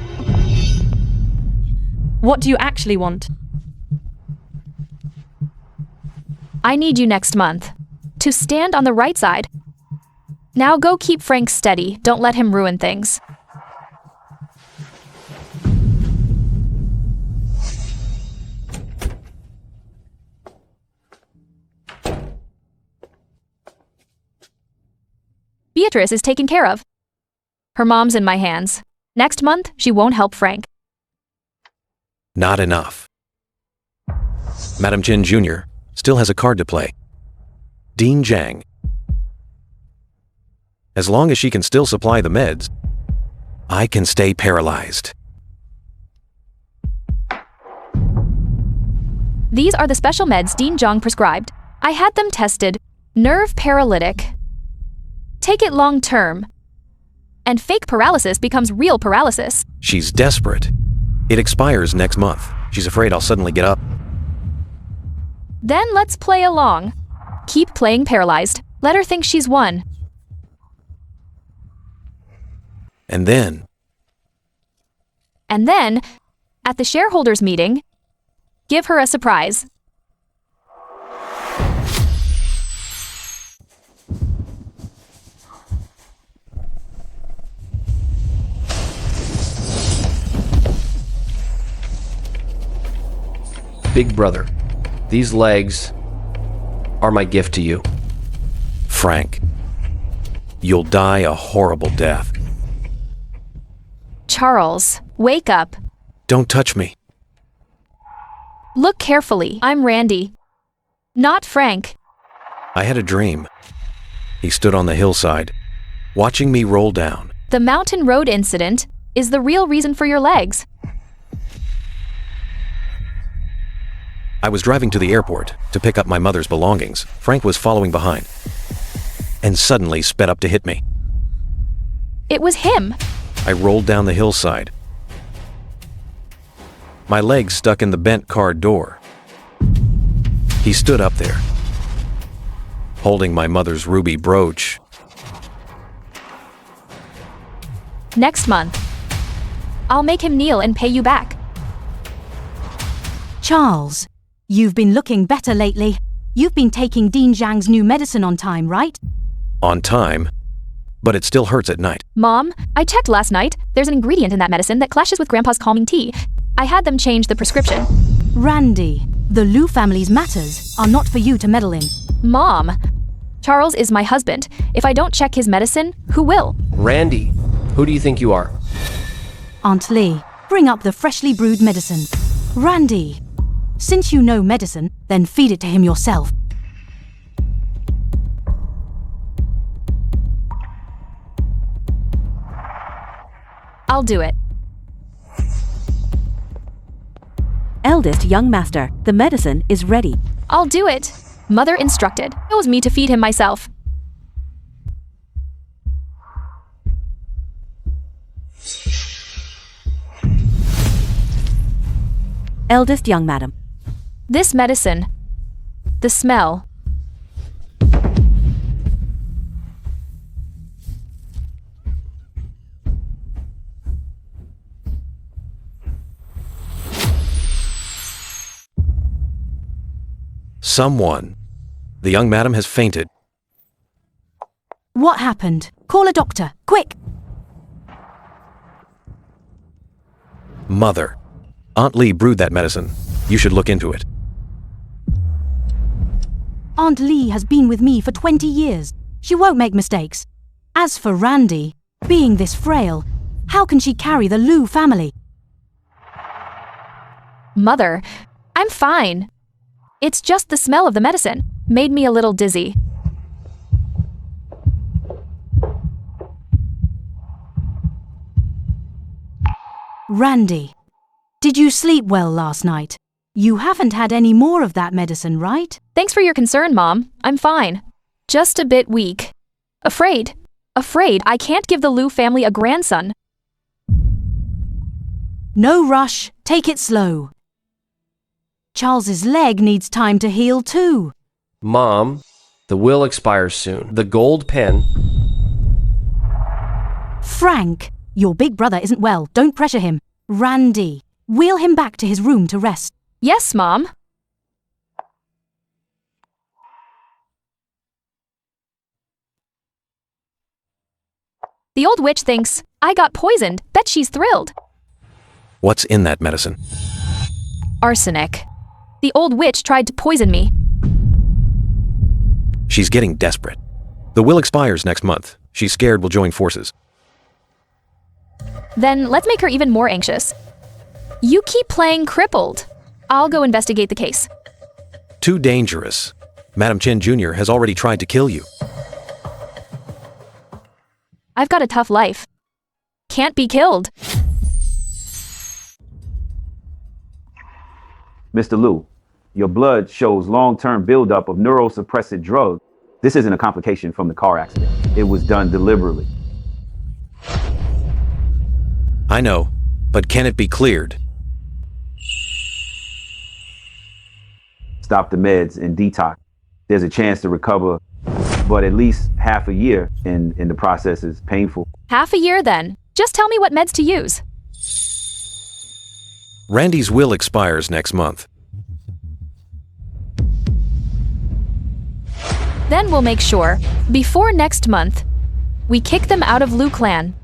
What do you actually want? I need you next month. To stand on the right side. Now go keep Frank steady. Don't let him ruin things. Beatrice is taken care of. Her mom's in my hands. Next month, she won't help Frank. Not enough. Madam Chin Jr. still has a card to play. Dean Jiang. As long as she can still supply the meds, I can stay paralyzed. These are the special meds Dean Jiang prescribed. I had them tested. Nerve paralytic. Take it long term. And fake paralysis becomes real paralysis. She's desperate. It expires next month. She's afraid I'll suddenly get up. Then let's play along. Keep playing paralyzed. Let her think she's won. And then, at the shareholders meeting, give her a surprise. Big brother, these legs are my gift to you. Frank, you'll die a horrible death. Charles, wake up. Don't touch me. Look carefully. I'm Randy. Not Frank. I had a dream. He stood on the hillside, watching me roll down. The Mountain Road incident is the real reason for your legs. I was driving to the airport to pick up my mother's belongings. Frank was following behind and suddenly sped up to hit me. It was him. I rolled down the hillside. My legs stuck in the bent car door. He stood up there, holding my mother's ruby brooch. Next month, I'll make him kneel and pay you back. Charles, you've been looking better lately. You've been taking Dean Jiang's new medicine on time, right? On time, but it still hurts at night. Mom, I checked last night. There's an ingredient in that medicine that clashes with Grandpa's calming tea. I had them change the prescription. Randy, the Lu family's matters are not for you to meddle in. Mom, Charles is my husband. If I don't check his medicine, who will? Randy, who do you think you are? Aunt Lee, bring up the freshly brewed medicine. Randy, since you know medicine, then feed it to him yourself. I'll do it. Eldest young master, the medicine is ready. I'll do it. Mother instructed. It was me to feed him myself. Eldest young madam. This medicine. The smell. Someone. The young madam has fainted. What happened? Call a doctor, quick! Mother. Aunt Lee brewed that medicine. You should look into it. Aunt Lee has been with me for 20 years. She won't make mistakes. As for Randy, being this frail, how can she carry the Lu family? Mother, I'm fine. It's just the smell of the medicine made me a little dizzy. Randy, did you sleep well last night? You haven't had any more of that medicine, right? Thanks for your concern, Mom. I'm fine. Just a bit weak. Afraid I can't give the Liu family a grandson. No rush, take it slow. Charles's leg needs time to heal too. Mom, the will expires soon. The gold pen. Frank, your big brother isn't well. Don't pressure him. Randy, wheel him back to his room to rest. Yes, Mom. The old witch thinks I got poisoned. Bet she's thrilled. What's in that medicine? Arsenic. The old witch tried to poison me. She's getting desperate. The will expires next month. She's scared we'll join forces. Then let's make her even more anxious. You keep playing crippled. I'll go investigate the case. Too dangerous. Madam Chen Jr. has already tried to kill you. I've got a tough life. Can't be killed. Mr. Liu, your blood shows long-term buildup of neurosuppressive drugs. This isn't a complication from the car accident. It was done deliberately. I know, but can it be cleared? Stop the meds and detox. There's a chance to recover, but at least half a year, and the process is painful. Half a year then. Just tell me what meds to use. Randy's will expires next month. Then we'll make sure, before next month, we kick them out of Liu clan.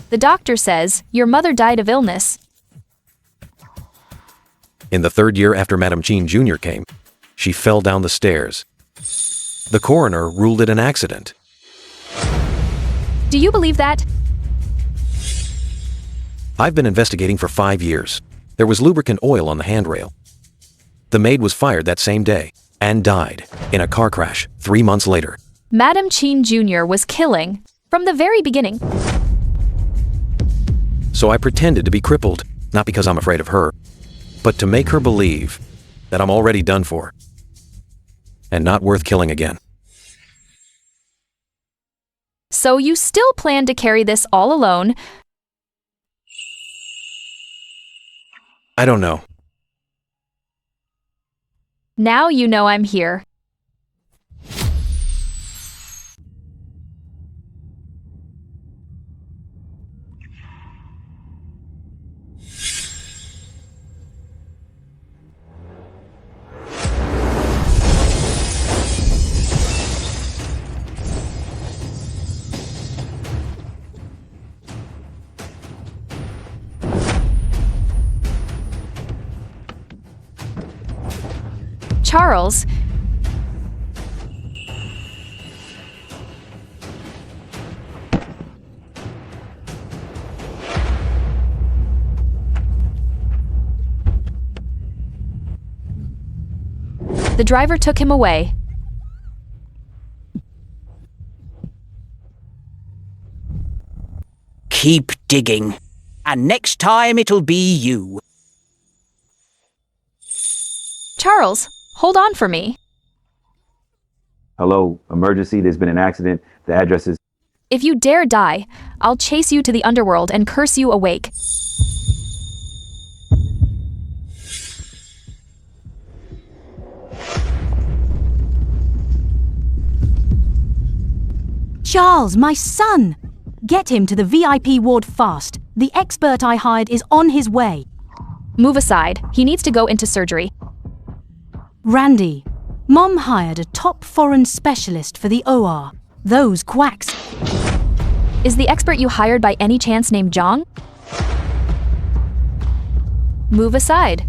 The doctor says your mother died of illness. In the 3rd year after Madam Chen Jr. came, she fell down the stairs. The coroner ruled it an accident. Do you believe that? I've been investigating for 5 years. There was lubricant oil on the handrail. The maid was fired that same day and died in a car crash 3 months later. Madam Chen Jr. was killing from the very beginning. So I pretended to be crippled, not because I'm afraid of her, but to make her believe that I'm already done for and not worth killing again. So you still plan to carry this all alone? I don't know. Now you know I'm here. Charles, the driver took him away. Keep digging, and next time it'll be you. Charles, hold on for me. Hello, emergency, there's been an accident. The address is... If you dare die, I'll chase you to the underworld and curse you awake. Charles, my son! Get him to the VIP ward fast. The expert I hired is on his way. Move aside. He needs to go into surgery. Randy, Mom hired a top foreign specialist for the OR. Those quacks. Is the expert you hired by any chance named Zhang? Move aside.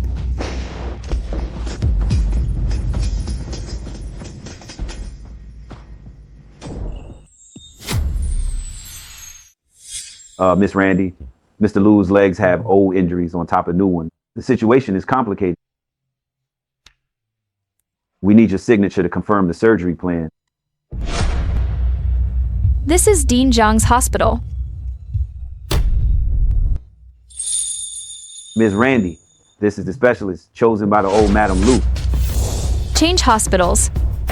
Miss Randy. Mr. Liu's legs have old injuries on top of new ones. The situation is complicated. We need your signature to confirm the surgery plan. This is Dean Zhang's hospital. Miss Randy, this is the specialist chosen by the old Madam Liu. Change hospitals.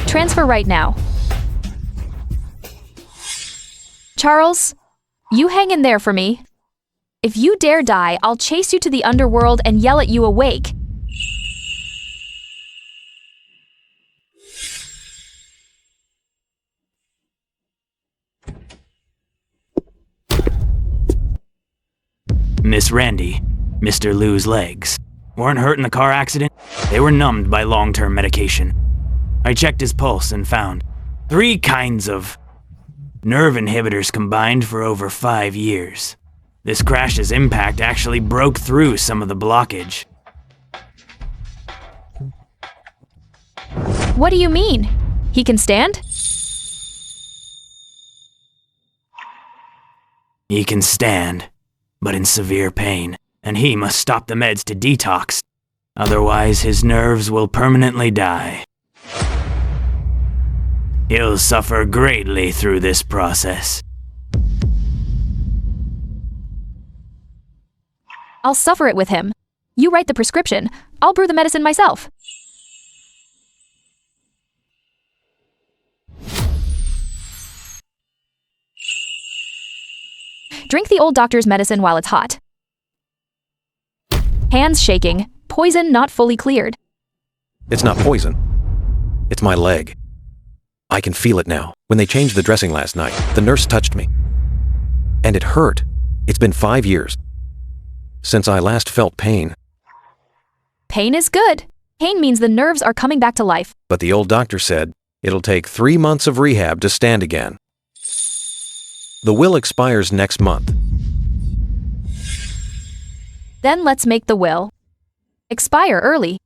Transfer right now. Charles, you hang in there for me. If you dare die, I'll chase you to the underworld and yell at you awake. Miss Randy, Mr. Liu's legs weren't hurt in the car accident. They were numbed by long-term medication. I checked his pulse and found 3 kinds of nerve inhibitors combined for over 5 years. This crash's impact actually broke through some of the blockage. What do you mean? He can stand? He can stand, but in severe pain, and he must stop the meds to detox. Otherwise, his nerves will permanently die. He'll suffer greatly through this process. I'll suffer it with him. You write the prescription. I'll brew the medicine myself. Drink the old doctor's medicine while it's hot. Hands shaking. Poison not fully cleared. It's not poison. It's my leg. I can feel it now. When they changed the dressing last night, the nurse touched me. And it hurt. It's been 5 years since I last felt pain. Pain is good. Pain means the nerves are coming back to life. But the old doctor said it'll take 3 months of rehab to stand again. The will expires next month. Then let's make the will expire early.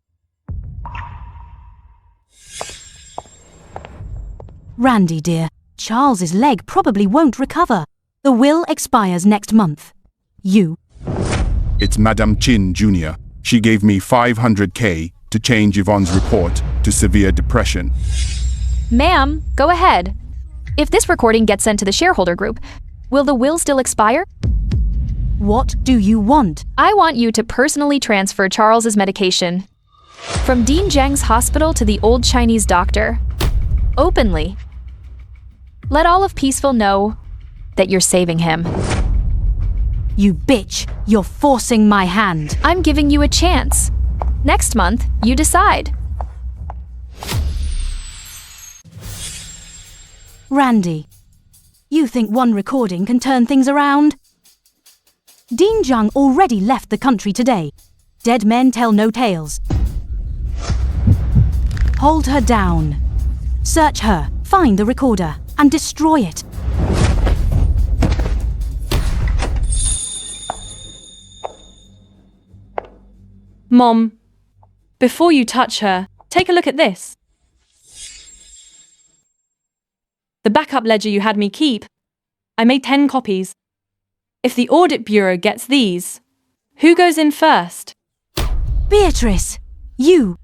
Randy, dear, Charles's leg probably won't recover. The will expires next month. It's Madame Chin Jr. She gave me 500K to change Yvonne's report to severe depression. Ma'am, go ahead. If this recording gets sent to the shareholder group, will the will still expire? What do you want? I want you to personally transfer Charles's medication from Dean Zhang's hospital to the old Chinese doctor. Openly. Let all of Peaceful know that you're saving him. You bitch, you're forcing my hand. I'm giving you a chance. Next month, you decide. Randy, you think one recording can turn things around? Dean Zhang already left the country today. Dead men tell no tales. Hold her down. Search her, find the recorder, and destroy it. Mom, before you touch her, take a look at this. The backup ledger you had me keep. I made 10 copies. If the audit bureau gets these, who goes in first? Beatrice, you.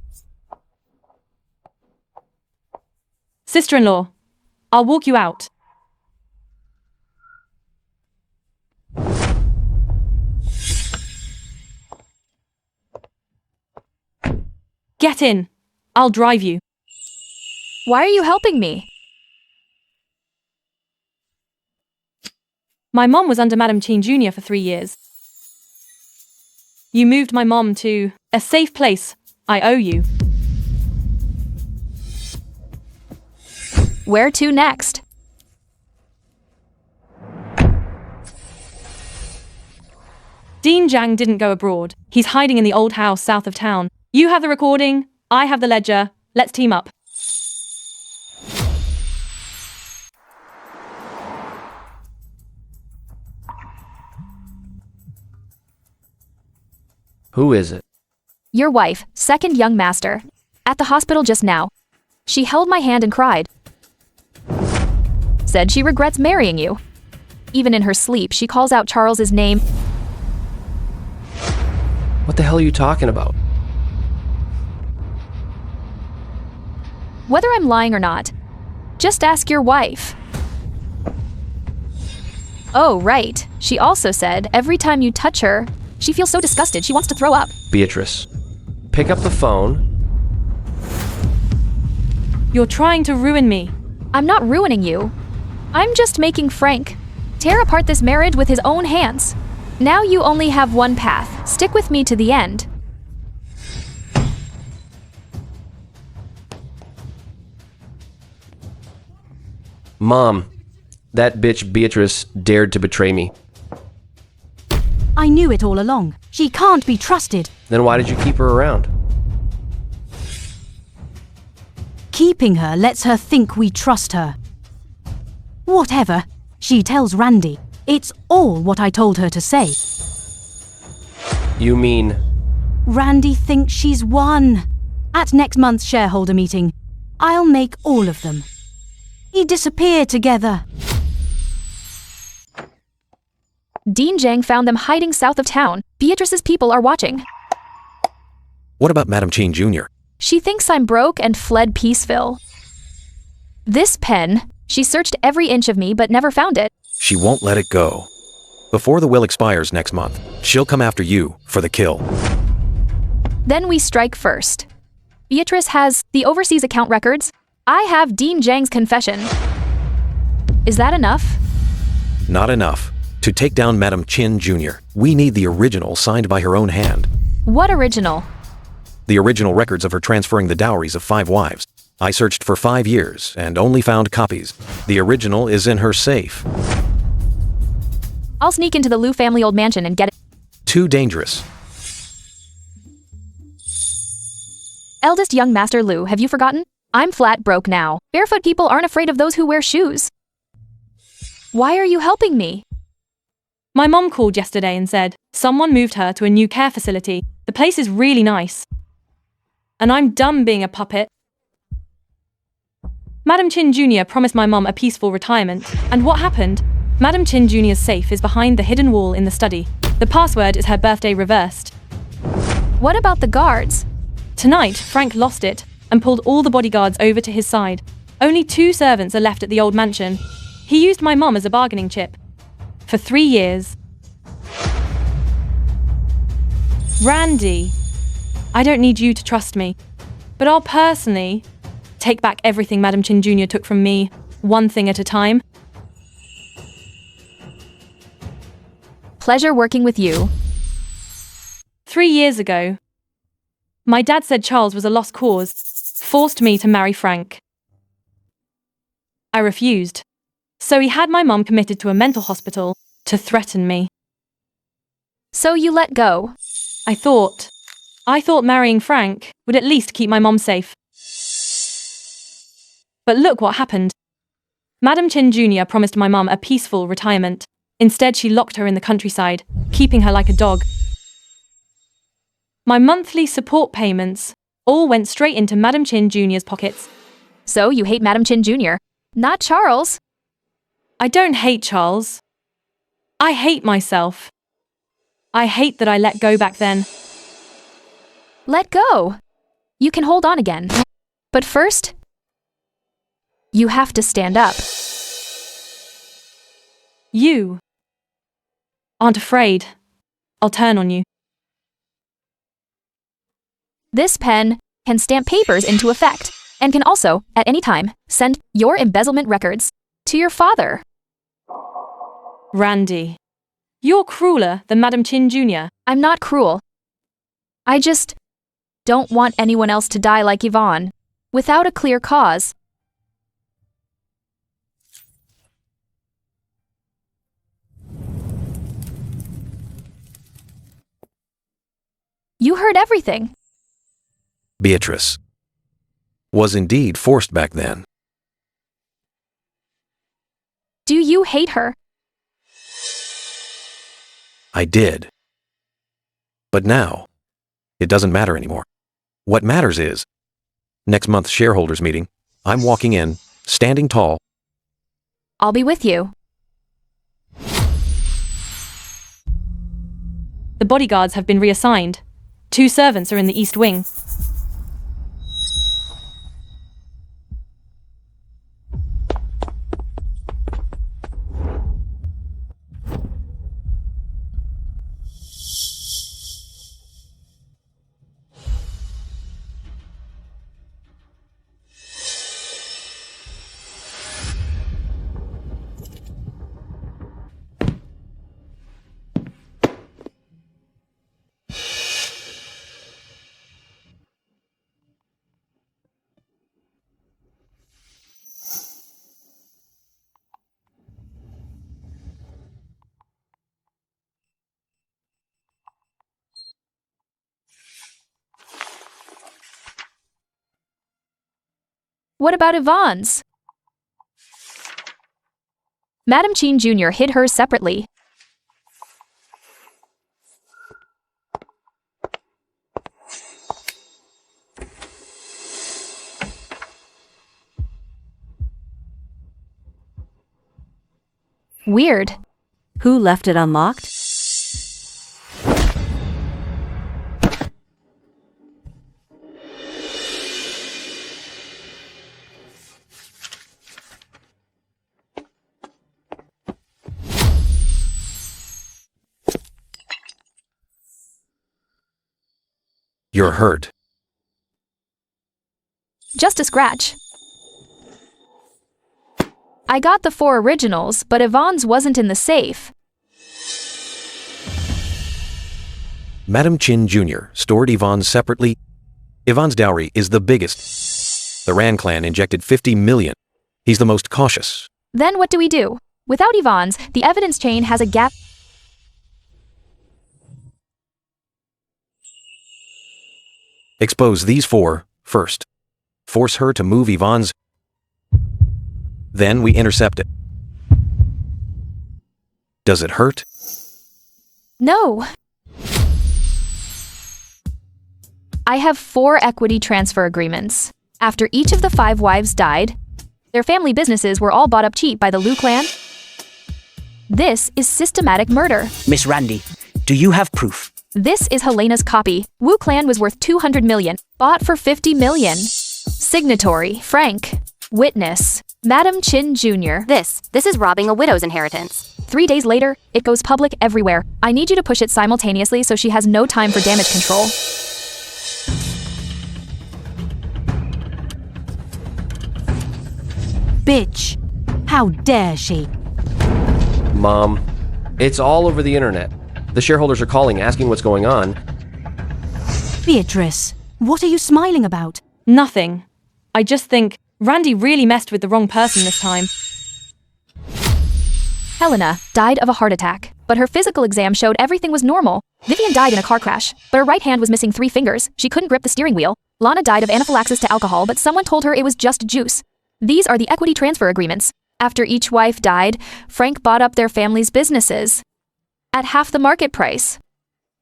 Sister-in-law, I'll walk you out. Get in. I'll drive you. Why are you helping me? My mom was under Madam Chin Jr. for 3 years. You moved my mom to a safe place. I owe you. Where to next? Dean Zhang didn't go abroad. He's hiding in the old house south of town. You have the recording, I have the ledger. Let's team up. Who is it? Your wife, second young master. At the hospital just now. She held my hand and cried. Said she regrets marrying you. Even in her sleep, she calls out Charles's name. What the hell are you talking about? Whether I'm lying or not, just ask your wife. Oh, right. She also said every time you touch her, she feels so disgusted she wants to throw up. Beatrice, pick up the phone. You're trying to ruin me. I'm not ruining you. I'm just making Frank tear apart this marriage with his own hands. Now you only have one path. Stick with me to the end. Mom, that bitch Beatrice dared to betray me. I knew it all along. She can't be trusted. Then why did you keep her around? Keeping her lets her think we trust her. Whatever, she tells Randy. It's all what I told her to say. You mean... Randy thinks she's won. At next month's shareholder meeting, I'll make all of them. We disappear together. Dean Zhang found them hiding south of town. Beatrice's people are watching. What about Madam Chin Jr.? She thinks I'm broke and fled Peaceville. This pen, she searched every inch of me but never found it. She won't let it go. Before the will expires next month, she'll come after you for the kill. Then we strike first. Beatrice has the overseas account records. I have Dean Zhang's confession. Is that enough? Not enough. To take down Madam Chin Jr., we need the original signed by her own hand. What original? The original records of her transferring the dowries of 5 wives. I searched for 5 years and only found copies. The original is in her safe. I'll sneak into the Liu family old mansion and get it. Too dangerous. Eldest young Master Liu, have you forgotten? I'm flat broke now. Barefoot people aren't afraid of those who wear shoes. Why are you helping me? My mom called yesterday and said someone moved her to a new care facility. The place is really nice. And I'm done being a puppet. Madam Chin Jr. promised my mom a peaceful retirement. And what happened? Madam Chin Jr.'s safe is behind the hidden wall in the study. The password is her birthday reversed. What about the guards? Tonight, Frank lost it and pulled all the bodyguards over to his side. Only 2 servants are left at the old mansion. He used my mom as a bargaining chip. For 3 years. Randy, I don't need you to trust me, but I'll personally take back everything Madam Chin Jr. took from me, one thing at a time. Pleasure working with you. 3 years ago, my dad said Charles was a lost cause, forced me to marry Frank. I refused. So he had my mum committed to a mental hospital to threaten me. So you let go? I thought marrying Frank would at least keep my mom safe. But look what happened. Madam Chin Jr. promised my mum a peaceful retirement. Instead, she locked her in the countryside, keeping her like a dog. My monthly support payments all went straight into Madam Chin Jr.'s pockets. So you hate Madam Chin Jr., not Charles? I don't hate Charles. I hate myself. I hate that I let go back then. Let go. You can hold on again. But first, you have to stand up. You aren't afraid. I'll turn on you. This pen can stamp papers into effect and can also, at any time, send your embezzlement records to your father. Randy, you're crueler than Madam Chin Jr. I'm not cruel. I just don't want anyone else to die like Yvonne, without a clear cause. You heard everything. Beatrice was indeed forced back then. Do you hate her? I did. But now, it doesn't matter anymore. What matters is, next month's shareholders meeting, I'm walking in, standing tall. I'll be with you. The bodyguards have been reassigned. 2 servants are in the East Wing. What about Yvonne's? Madam Chin Jr. hid hers separately. Weird. Who left it unlocked? You're hurt. Just a scratch. I got the 4 originals, but Yvonne's wasn't in the safe. Madam Chin Jr. stored Yvonne's separately. Yvonne's dowry is the biggest. The Rand clan injected 50 million. He's the most cautious. Then what do we do? Without Yvonne's, the evidence chain has a gap. Expose these 4 first. Force her to move Yvonne's. Then we intercept it. Does it hurt? No. I have 4 equity transfer agreements. After each of the 5 wives died, their family businesses were all bought up cheap by the Liu clan. This is systematic murder. Miss Randy, do you have proof? This is Helena's copy. Wu clan was worth 200 million, bought for 50 million. Signatory, Frank. Witness, Madam Chin Jr. This is robbing a widow's inheritance. 3 days later, it goes public everywhere. I need you to push it simultaneously so she has no time for damage control. Bitch! How dare she? Mom, it's all over the internet. The shareholders are calling, asking what's going on. Beatrice, what are you smiling about? Nothing. I just think Randy really messed with the wrong person this time. Helena died of a heart attack, but her physical exam showed everything was normal. Vivian died in a car crash, but her right hand was missing 3 fingers. She couldn't grip the steering wheel. Lana died of anaphylaxis to alcohol, but someone told her it was just juice. These are the equity transfer agreements. After each wife died, Frank bought up their family's businesses at half the market price.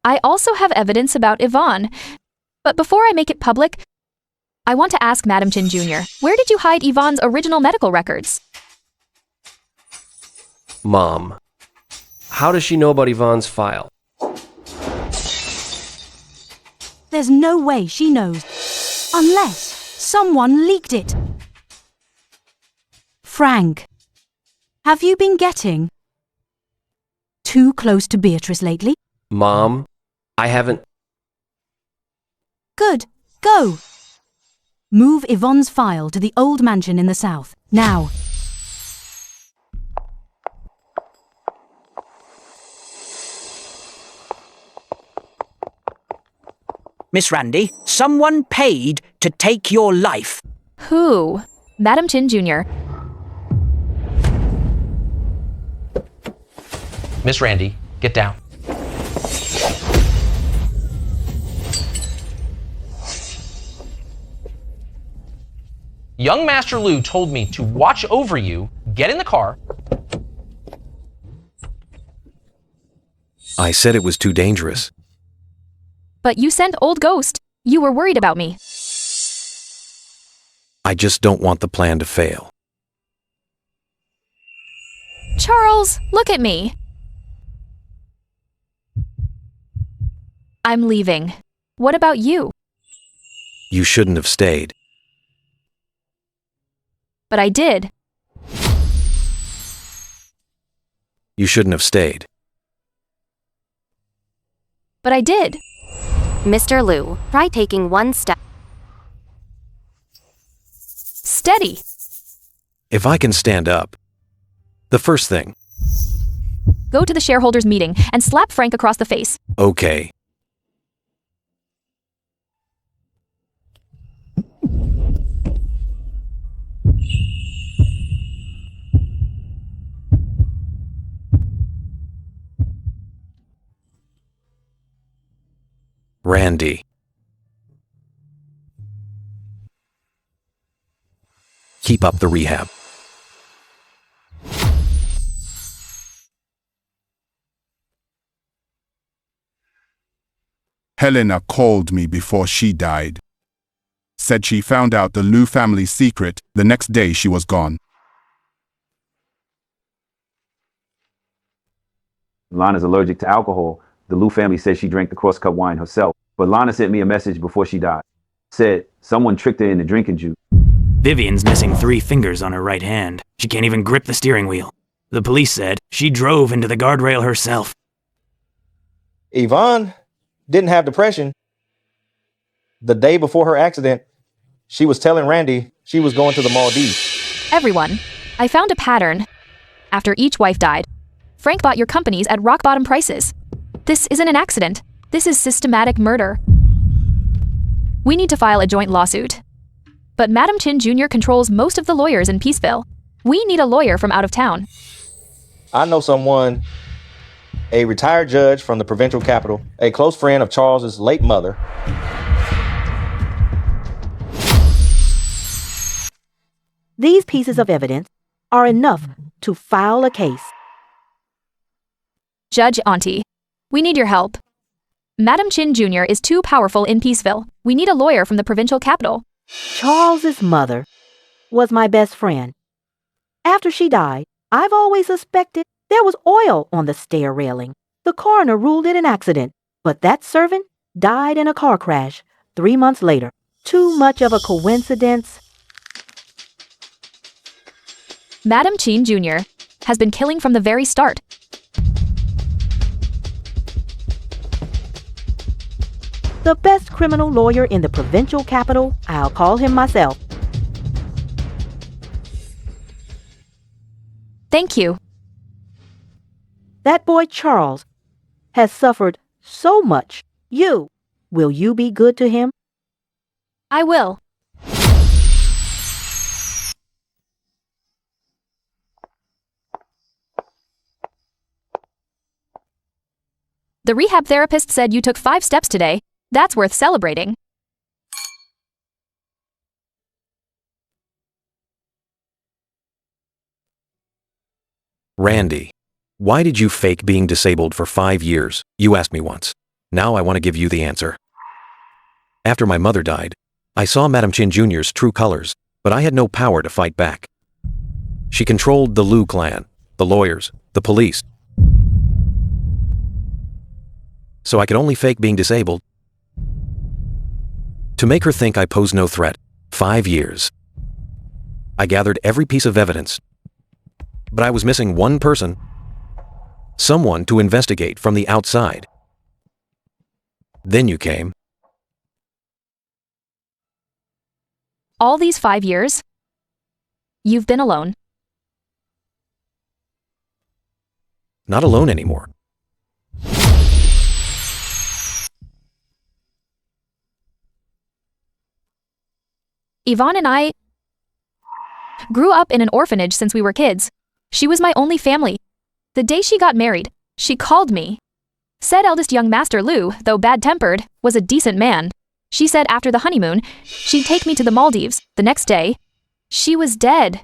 I also have evidence about Yvonne, but before I make it public, I want to ask Madam Chin Jr., where did you hide Yvonne's original medical records? Mom, how does she know about Yvonne's file? There's no way she knows. Unless someone leaked it. Frank, have you been getting too close to Beatrice lately? Mom, I haven't... Good. Go. Move Yvonne's file to the old mansion in the south. Now. Miss Randy, someone paid to take your life. Who? Madam Chin Jr. Miss Randy, get down. Young Master Lu told me to watch over you, get in the car. I said it was too dangerous. But you sent Old Ghost. You were worried about me. I just don't want the plan to fail. Charles, look at me. I'm leaving. What about you? You shouldn't have stayed. But I did. You shouldn't have stayed. But I did. Mr. Liu, try taking one step. Steady. If I can stand up. The first thing. Go to the shareholders meeting and slap Frank across the face. Okay. Randy. Keep up the rehab. Helena called me before she died. Said she found out the Liu family's secret the next day she was gone. Lana's allergic to alcohol. The Liu family says she drank the cross-cut wine herself. But Lana sent me a message before she died. Said someone tricked her into drinking juice. Vivian's missing 3 fingers on her right hand. She can't even grip the steering wheel. The police said she drove into the guardrail herself. Yvonne didn't have depression. The day before her accident, she was telling Randy she was going to the Maldives. Everyone, I found a pattern. After each wife died, Frank bought your companies at rock-bottom prices. This isn't an accident. This is systematic murder. We need to file a joint lawsuit. But Madam Chin Jr. controls most of the lawyers in Peaceville. We need a lawyer from out of town. I know someone, a retired judge from the provincial capital, a close friend of Charles's late mother. These pieces of evidence are enough to file a case. Judge Auntie, we need your help. Madam Chin Jr. is too powerful in Peaceville. We need a lawyer from the provincial capital. Charles's mother was my best friend. After she died, I've always suspected there was oil on the stair railing. The coroner ruled it an accident, but that servant died in a car crash 3 months later. Too much of a coincidence. Madam Chin Jr. has been killing from the very start. The best criminal lawyer in the provincial capital, I'll call him myself. Thank you. That boy Charles has suffered so much. Will you be good to him? I will. The rehab therapist said you took 5 steps today. That's worth celebrating. Randy, why did you fake being disabled for 5 years? You asked me once. Now I want to give you the answer. After my mother died, I saw Madam Chin Jr.'s true colors, but I had no power to fight back. She controlled the Liu clan, the lawyers, the police. So I could only fake being disabled to make her think I posed no threat. 5 years. I gathered every piece of evidence, but I was missing one person. Someone to investigate from the outside. Then you came. All these 5 years, you've been alone. Not alone anymore. Yvonne and I grew up in an orphanage since we were kids. She was my only family. The day she got married, she called me. Said eldest young Master Liu, though bad-tempered, was a decent man. She said after the honeymoon, she'd take me to the Maldives. The next day, she was dead.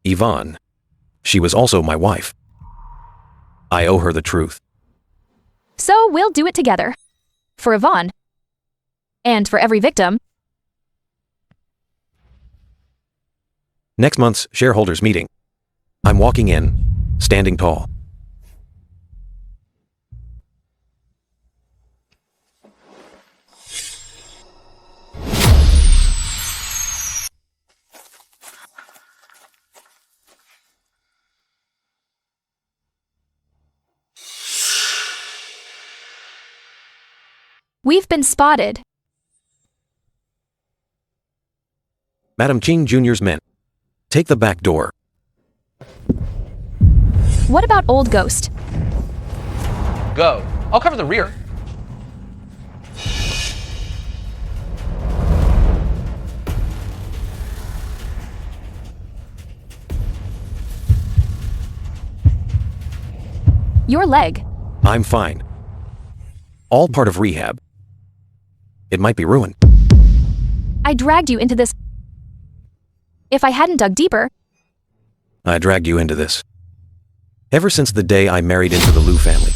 Yvonne. She was also my wife. I owe her the truth. So we'll do it together. For Yvonne. And for every victim. Next month's shareholders meeting. I'm walking in, standing tall. We've been spotted. Madam Chin Jr.'s men. Take the back door. What about Old Ghost? Go. I'll cover the rear. Your leg. I'm fine. All part of rehab. It might be ruined. I dragged you into this. If I hadn't dug deeper. I dragged you into this. Ever since the day I married into the Liu family.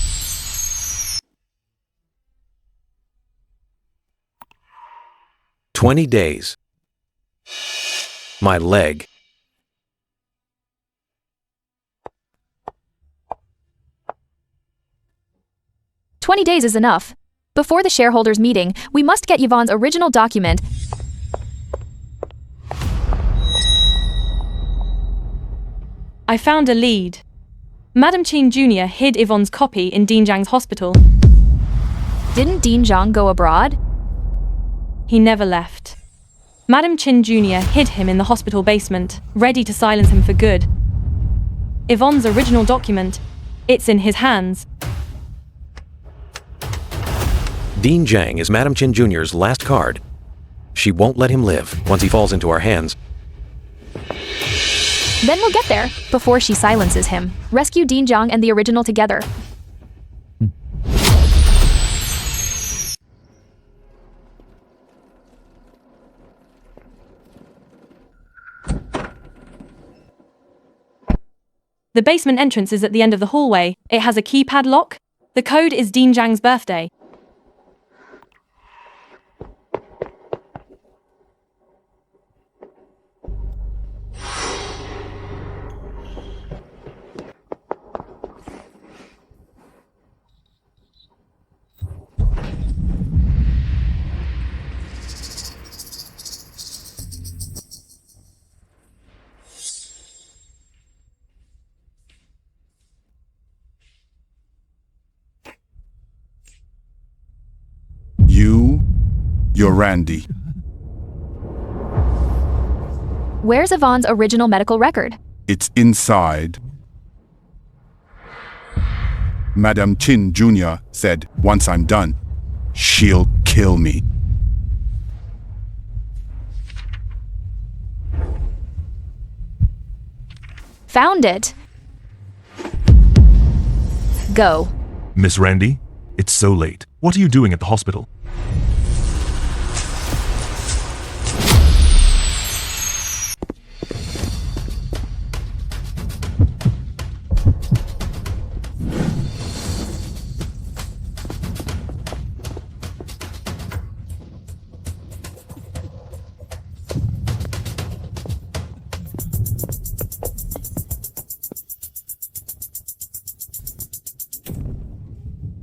"20 days. My leg. "20 days is enough. Before the shareholders' meeting, we must get Yvonne's original document. I found a lead. Madam Chin Jr. hid Yvonne's copy in Dean Zhang's hospital. Didn't Dean Zhang go abroad? He never left. Madam Chin Jr. hid him in the hospital basement, ready to silence him for good. Yvonne's original document, it's in his hands. Dean Zhang is Madam Chin Jr.'s last card. She won't let him live once he falls into our hands. Then we'll get there, before she silences him. Rescue Dean Zhang and the original together. The basement entrance is at the end of the hallway. It has a keypad lock. The code is Dean Zhang's birthday. You're Randy. Where's Yvonne's original medical record? It's inside. Madam Chin Jr. said once I'm done, she'll kill me. Found it. Go. Miss Randy, it's so late. What are you doing at the hospital?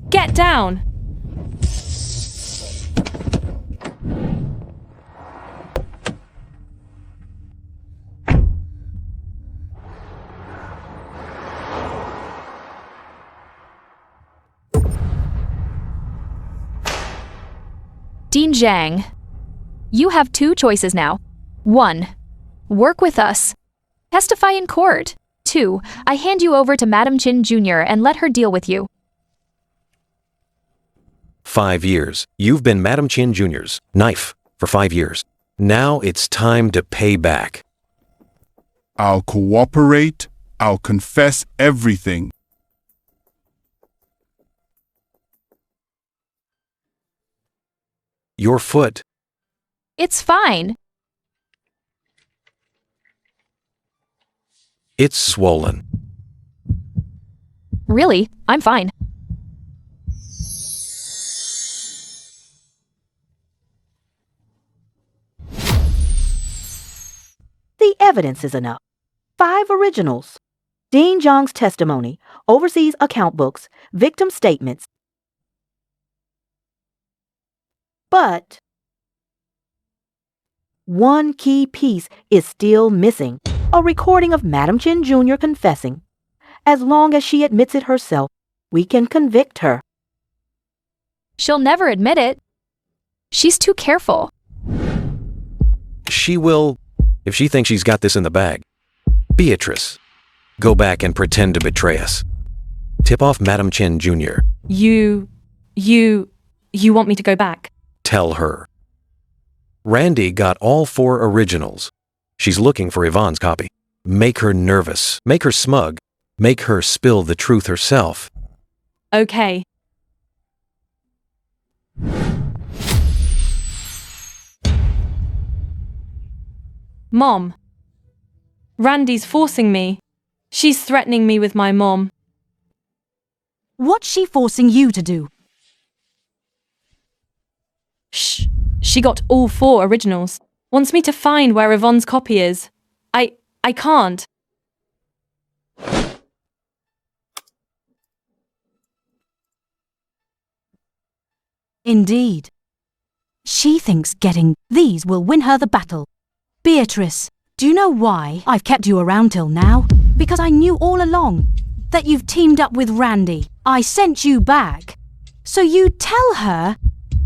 Get down! Dean Zhang, you have two choices now. 1. Work with us. Testify in court. 2. I hand you over to Madam Chin Jr. and let her deal with you. 5 years. You've been Madam Chin Jr.'s knife for 5 years. Now it's time to pay back. I'll cooperate. I'll confess everything. Your foot. It's fine. It's swollen. Really, I'm fine. The evidence is enough. 5 originals. Dean Zhang's testimony, overseas account books, victim statements. But one key piece is still missing, a recording of Madam Chin Jr. confessing. As long as she admits it herself, we can convict her. She'll never admit it. She's too careful. She will, if she thinks she's got this in the bag. Beatrice, go back and pretend to betray us. Tip off Madam Chen Jr. You want me to go back? Tell her. Randy got all 4 originals. She's looking for Yvonne's copy. Make her nervous. Make her smug. Make her spill the truth herself. Okay. Mom. Randy's forcing me. She's threatening me with my mom. What's she forcing you to do? Shh. She got all 4 originals. Wants me to find where Yvonne's copy is. I can't. Indeed. She thinks getting these will win her the battle. Beatrice, do you know why I've kept you around till now? Because I knew all along that you've teamed up with Randy. I sent you back. So you tell her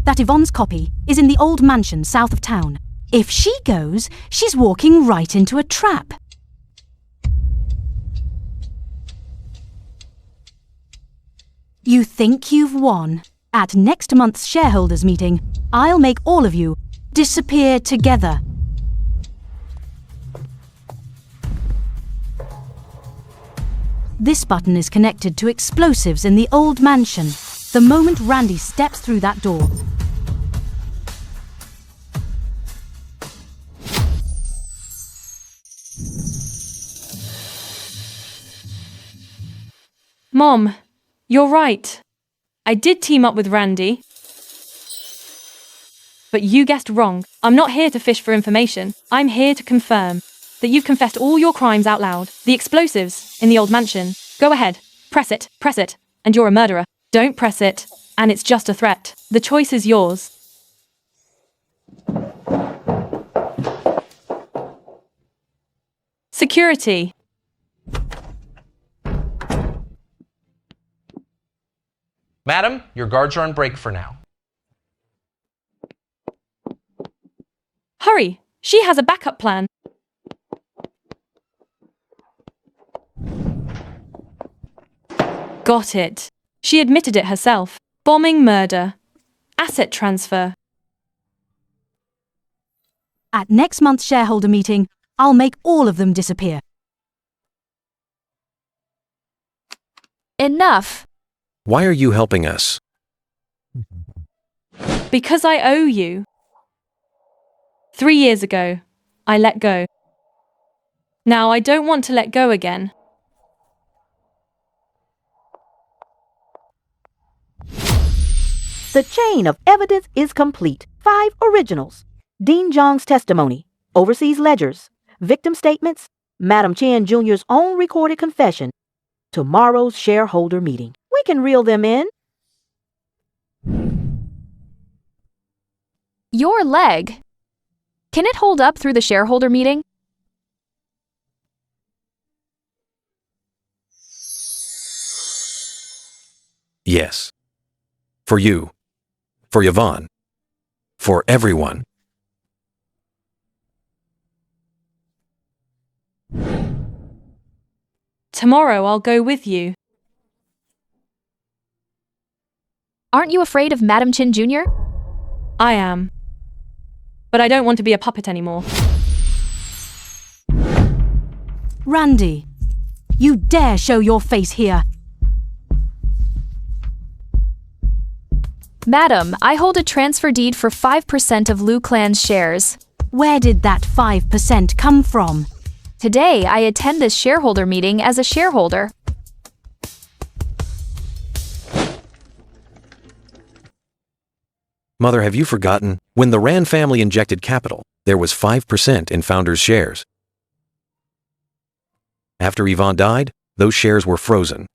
that Yvonne's copy is in the old mansion south of town. If she goes, she's walking right into a trap. You think you've won? At next month's shareholders meeting, I'll make all of you disappear together. This button is connected to explosives in the old mansion. The moment Randy steps through that door. Mom, you're right. I did team up with Randy. But you guessed wrong. I'm not here to fish for information. I'm here to confirm that you've confessed all your crimes out loud. The explosives in the old mansion. Go ahead. Press it, and you're a murderer. Don't press it, and it's just a threat. The choice is yours. Security. Madam, your guards are on break for now. Hurry! She has a backup plan. Got it. She admitted it herself. Bombing murder. Asset transfer. At next month's shareholder meeting, I'll make all of them disappear. Enough. Why are you helping us? Because I owe you. 3 years ago, I let go. Now I don't want to let go again. The chain of evidence is complete. 5 originals. Dean Zhang's testimony, overseas ledgers, victim statements, Madam Chen Jr.'s own recorded confession. Tomorrow's shareholder meeting. We can reel them in. Your leg. Can it hold up through the shareholder meeting? Yes. For you. For Yvonne. For everyone. Tomorrow I'll go with you. Aren't you afraid of Madam Chen Jr.? I am. But I don't want to be a puppet anymore. Randy, you dare show your face here. Madam, I hold a transfer deed for 5% of Lu Clan's shares. Where did that 5% come from? Today, I attend this shareholder meeting as a shareholder. Mother, have you forgotten? When the Rand family injected capital, there was 5% in founders' shares. After Yvonne died, those shares were frozen.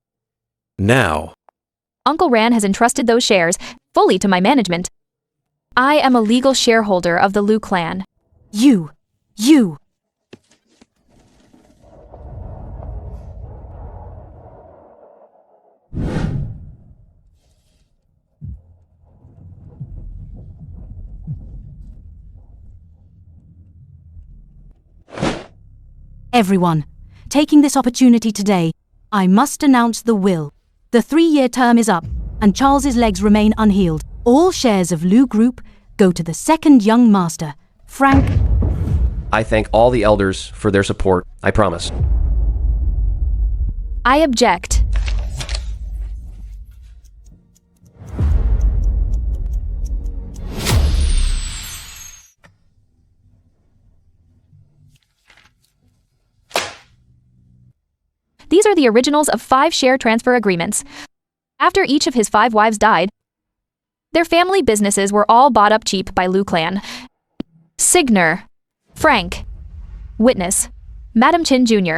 Now, Uncle Rand has entrusted those shares fully to my management. I am a legal shareholder of the Lu clan. You. Everyone, taking this opportunity today, I must announce the will. The 3-year term is up, and Charles's legs remain unhealed. All shares of Lou Group go to the second young master, Frank. I thank all the elders for their support, I promise. I object. These are the originals of 5 share transfer agreements. After each of his 5 wives died, their family businesses were all bought up cheap by Liu clan. Signer, Frank. Witness, Madam Chin Jr.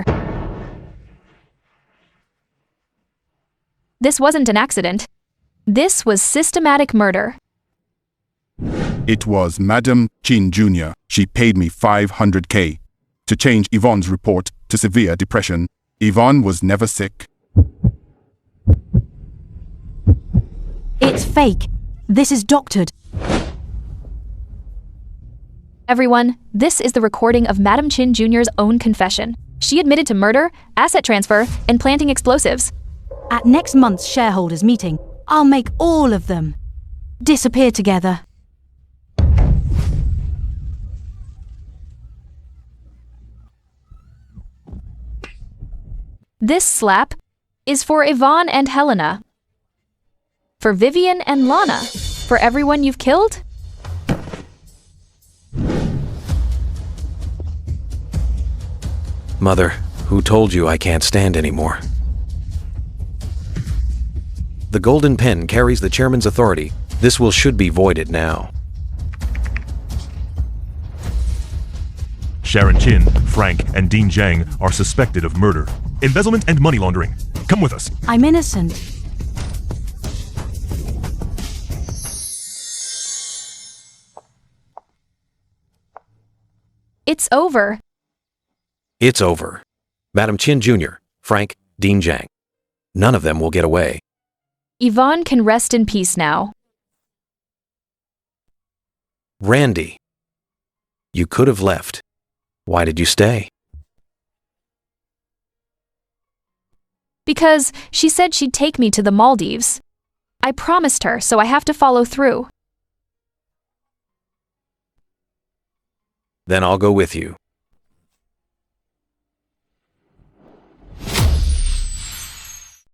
This wasn't an accident. This was systematic murder. It was Madam Chin Jr. She paid me 500K to change Yvonne's report to severe depression. Yvonne was never sick. It's fake. This is doctored. Everyone, this is the recording of Madam Chin Jr.'s own confession. She admitted to murder, asset transfer, and planting explosives. At next month's shareholders meeting, I'll make all of them disappear together. This slap is for Yvonne and Helena. For Vivian and Lana. For everyone you've killed? Mother, who told you I can't stand anymore? The golden pen carries the chairman's authority. This will should be voided now. Sharon Chin, Frank, and Dean Jiang are suspected of murder, embezzlement, and money laundering. Come with us. I'm innocent. It's over. It's over. Madam Chin Jr., Frank, Dean Jiang. None of them will get away. Yvonne can rest in peace now. Randy. You could have left. Why did you stay? Because she said she'd take me to the Maldives. I promised her, so I have to follow through. Then I'll go with you.